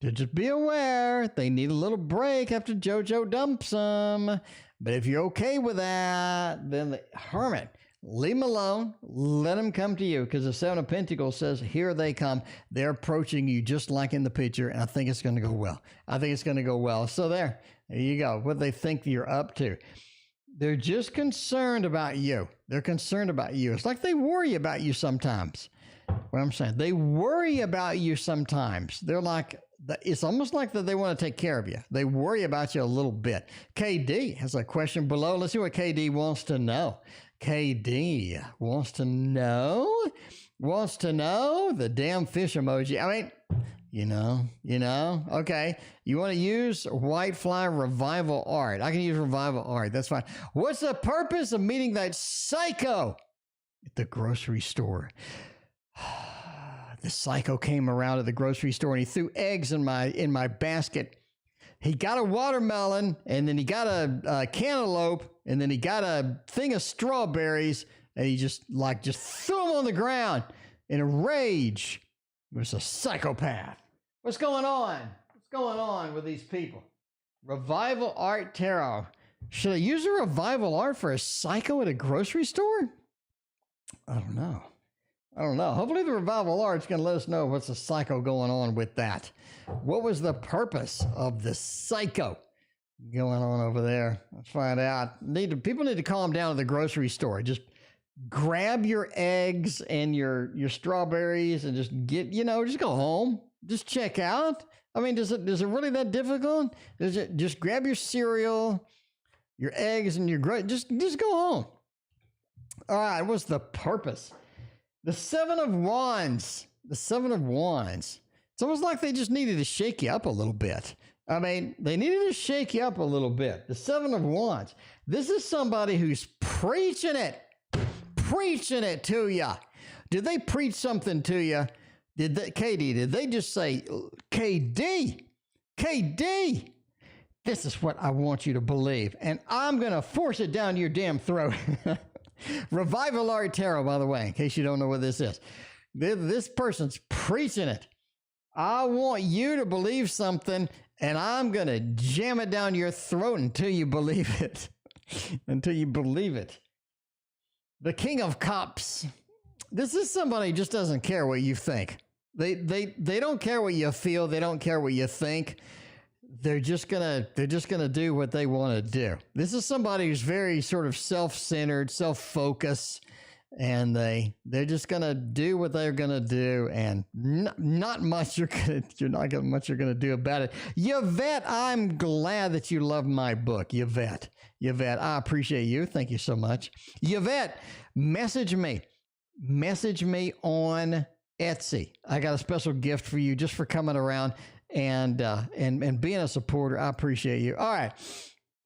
Just be aware, they need a little break after JoJo dumps them. But if you're okay with that, then the Hermit, leave them alone. Let them come to you, because the 7 of Pentacles says, here they come. They're approaching you just like in the picture, and I think it's going to go well. So there you go, what they think you're up to. They're just concerned about you. It's like they worry about you sometimes. What I'm saying, they worry about you sometimes. They're like, it's almost like that they want to take care of you. They worry about you a little bit. KD has a question below. Let's see what KD wants to know. KD wants to know the damn fish emoji. I mean, okay. You want to use Whitefly Revival Art. I can use Revival Art. That's fine. What's the purpose of meeting that psycho at the grocery store? The psycho came around at the grocery store and he threw eggs in my basket. he got a watermelon, and then he got a cantaloupe, and then he got a thing of strawberries, and he just threw them on the ground in a rage. He was a psychopath. What's going on? What's going on with these people? Revival Art Tarot. Should I use a revival art for a psycho at a grocery store? I don't know. Hopefully the revival art's going to let us know what's a psycho going on with that. What was the purpose of the psycho going on over there? Let's find out. People need to calm down at the grocery store. Just grab your eggs and your strawberries and just just go home. Just check out. I mean, is it really that difficult? Just grab your cereal, your eggs, and just go home. All right, what's the purpose? The Seven of Wands. The Seven of Wands. It's almost like they just needed to shake you up a little bit. I mean, they needed to shake you up a little bit. The Seven of Wands. This is somebody who's preaching it to you. Did they preach something to you? KD, did they just say, KD, this is what I want you to believe, and I'm going to force it down your damn throat. Revival Art Tarot, by the way, in case you don't know what this is. This person's preaching it. I want you to believe something, and I'm going to jam it down your throat until you believe it. Until you believe it. The King of Cups. This is somebody who just doesn't care what you think. They don't care what you feel. They don't care what you think. They're just gonna do what they want to do. This is somebody who's very sort of self-centered, self-focused, and they're just gonna do what they're gonna do, and not much you're gonna do about it. Yvette, I'm glad that you love my book, Yvette, I appreciate you. Thank you so much. Yvette, message me on Etsy. I got a special gift for you just for coming around and being a supporter. I appreciate you. All right.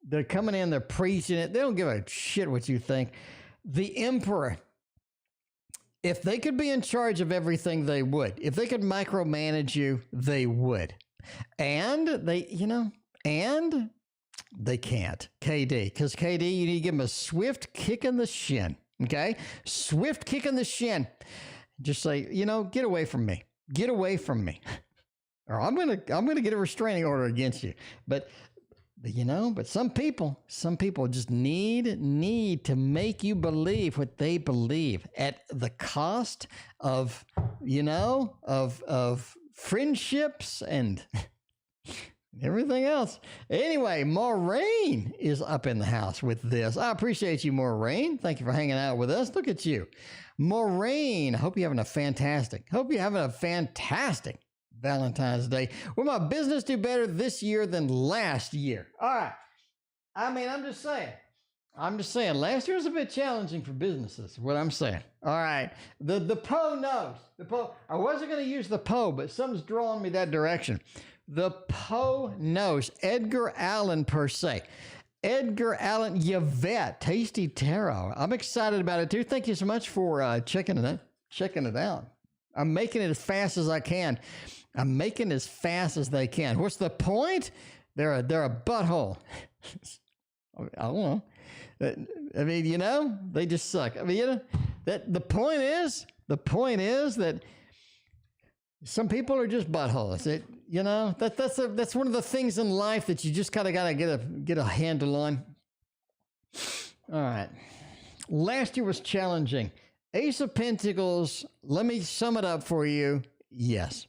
They're coming in, they're preaching it. They don't give a shit what you think. The Emperor. If they could be in charge of everything, they would. If they could micromanage you, they would. And they can't. KD. Because KD, you need to give them a swift kick in the shin. Okay? Swift kick in the shin. Just say, get away from me. Get away from me. Or I'm gonna get a restraining order against you. But some people just need to make you believe what they believe at the cost of friendships and everything else. Anyway, Maureen is up in the house with this. I appreciate you, Maureen. Thank you for hanging out with us. Look at you. Maureen, hope you're having a fantastic Valentine's Day. Will my business do better this year than last year? All right. I mean, I'm just saying. Last year was a bit challenging for businesses, is what I'm saying. All right. The Poe knows. I wasn't going to use the Poe, but something's drawing me that direction. The Poe knows. Edgar Allan per se. Edgar Allan, Yvette, Tasty Tarot. I'm excited about it too. Thank you so much for checking it out. I'm making it as fast as I can. I'm making as fast as they can. What's the point? They're a butthole. I don't know. I mean, they just suck. I mean, that the point is that some people are just buttholes. That's one of the things in life that you just kind of gotta get a handle on. All right. Last year was challenging. Ace of Pentacles, let me sum it up for you. Yes.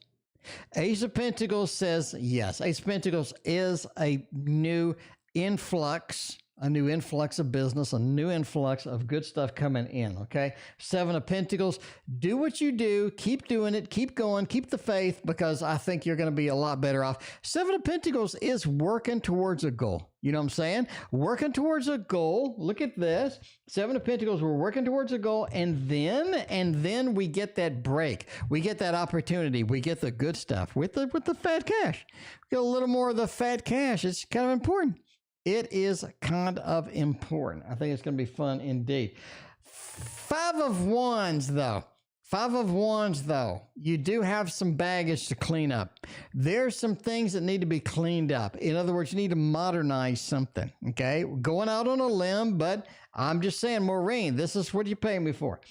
Ace of Pentacles says yes. Ace of Pentacles is a new influx of business, a new influx of good stuff coming in, okay? Seven of Pentacles, do what you do, keep doing it, keep going, keep the faith, because I think you're going to be a lot better off. Seven of Pentacles is working towards a goal. You know what I'm saying? Working towards a goal. Look at this. Seven of Pentacles, we're working towards a goal, and then we get that break. We get that opportunity. We get the good stuff with the fat cash. We get a little more of the fat cash. It's kind of important. It is kind of important. I think it's going to be fun indeed. Five of Wands, though. Five of Wands, though, you do have some baggage to clean up. There's some things that need to be cleaned up. In other words, you need to modernize something, okay? Going out on a limb, but I'm just saying, Maureen, this is what you pay me for.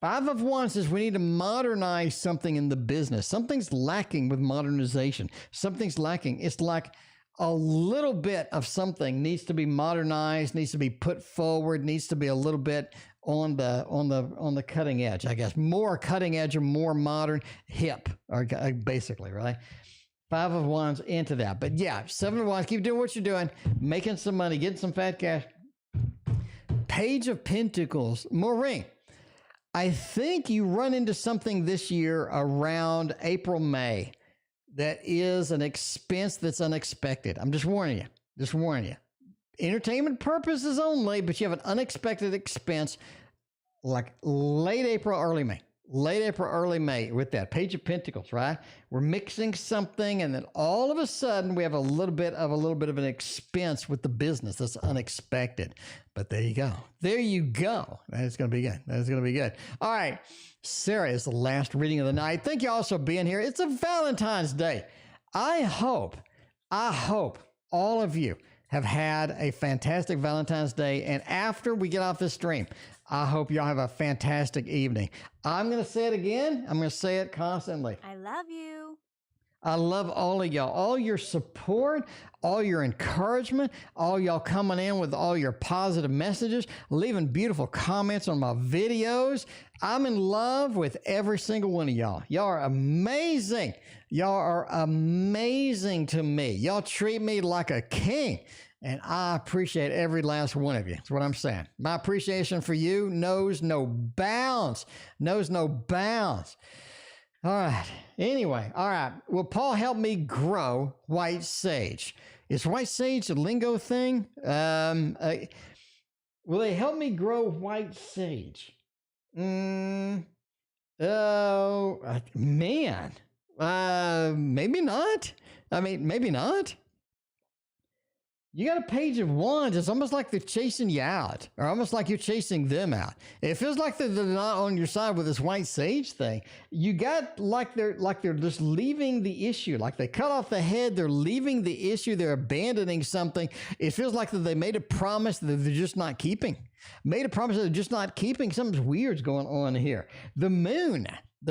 Five of Wands says we need to modernize something in the business. Something's lacking with modernization. Something's lacking. It's like a little bit of something needs to be modernized, needs to be put forward, needs to be a little bit on the cutting edge, I guess. More cutting edge or more modern, hip, or basically, right? Five of Wands into that. But yeah, Seven of Wands, keep doing what you're doing, making some money, getting some fat cash. Page of Pentacles, Maureen, I think you run into something this year around April, May that is an expense that's unexpected. I'm just warning you. Just warning you. Entertainment purposes only, but you have an unexpected expense like late April, early May. Late April, early May with that Page of Pentacles, right? We're mixing something, and then all of a sudden we have a little bit of an expense with the business that's unexpected. But there you go. There you go. That is going to be good. That is going to be good. All right. Sarah is the last reading of the night. Thank you all for being here. It's a Valentine's Day. I hope all of you have had a fantastic Valentine's Day. And after we get off this stream, I hope y'all have a fantastic evening. I'm going to say it again. I'm going to say it constantly. I love you. I love all of y'all, all your support, all your encouragement, all y'all coming in with all your positive messages, leaving beautiful comments on my videos. I'm in love with every single one of y'all. Y'all are amazing. Y'all are amazing to me. Y'all treat me like a king, and I appreciate every last one of you. That's what I'm saying. My appreciation for you knows no bounds, knows no bounds. All right. Anyway, all right. Will Paul help me grow white sage? Is white sage a lingo thing? Will they help me grow white sage? Oh, man. Maybe not. I mean, maybe not. You got a Page of Wands. It's almost like they're chasing you out, or almost like you're chasing them out. It feels like they're not on your side with this white sage thing. You got like they're just leaving the issue. Like they cut off the head. They're leaving the issue. They're abandoning something. It feels like that they made a promise that they're just not keeping. Made a promise that they're just not keeping. Something's weird's going on here. The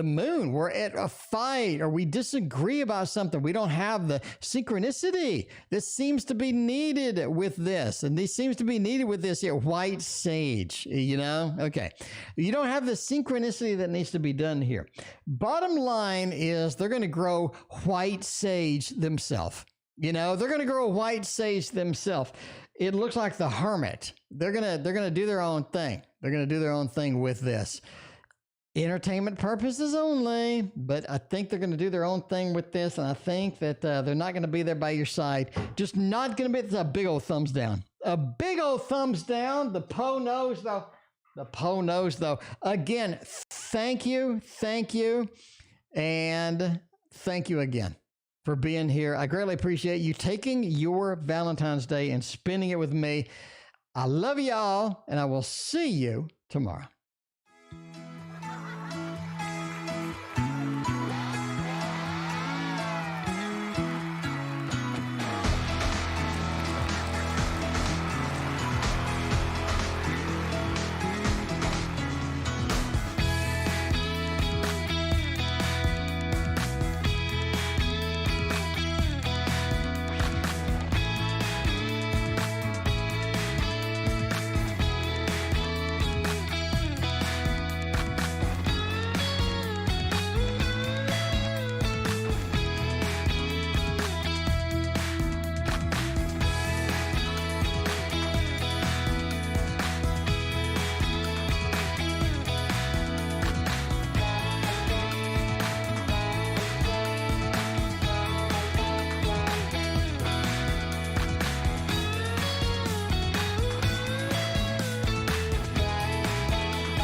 moon, we're at a fight, or we disagree about something. We don't have the synchronicity that seems to be needed with this. And this seems to be needed with this here, white sage, you know? Okay. You don't have the synchronicity that needs to be done here. Bottom line is they're going to grow white sage themselves. You know, they're going to grow white sage themselves. It looks like the Hermit. They're going to do their own thing. They're going to do their own thing with this. Entertainment purposes only, but I think they're going to do their own thing with this, and I think that they're not going to be there by your side. Just not going to be. It's a big old thumbs down. A big old thumbs down. The Poe knows, though. The Poe knows, though. Again, thank you, and thank you again for being here. I greatly appreciate you taking your Valentine's Day and spending it with me. I love y'all, and I will see you tomorrow.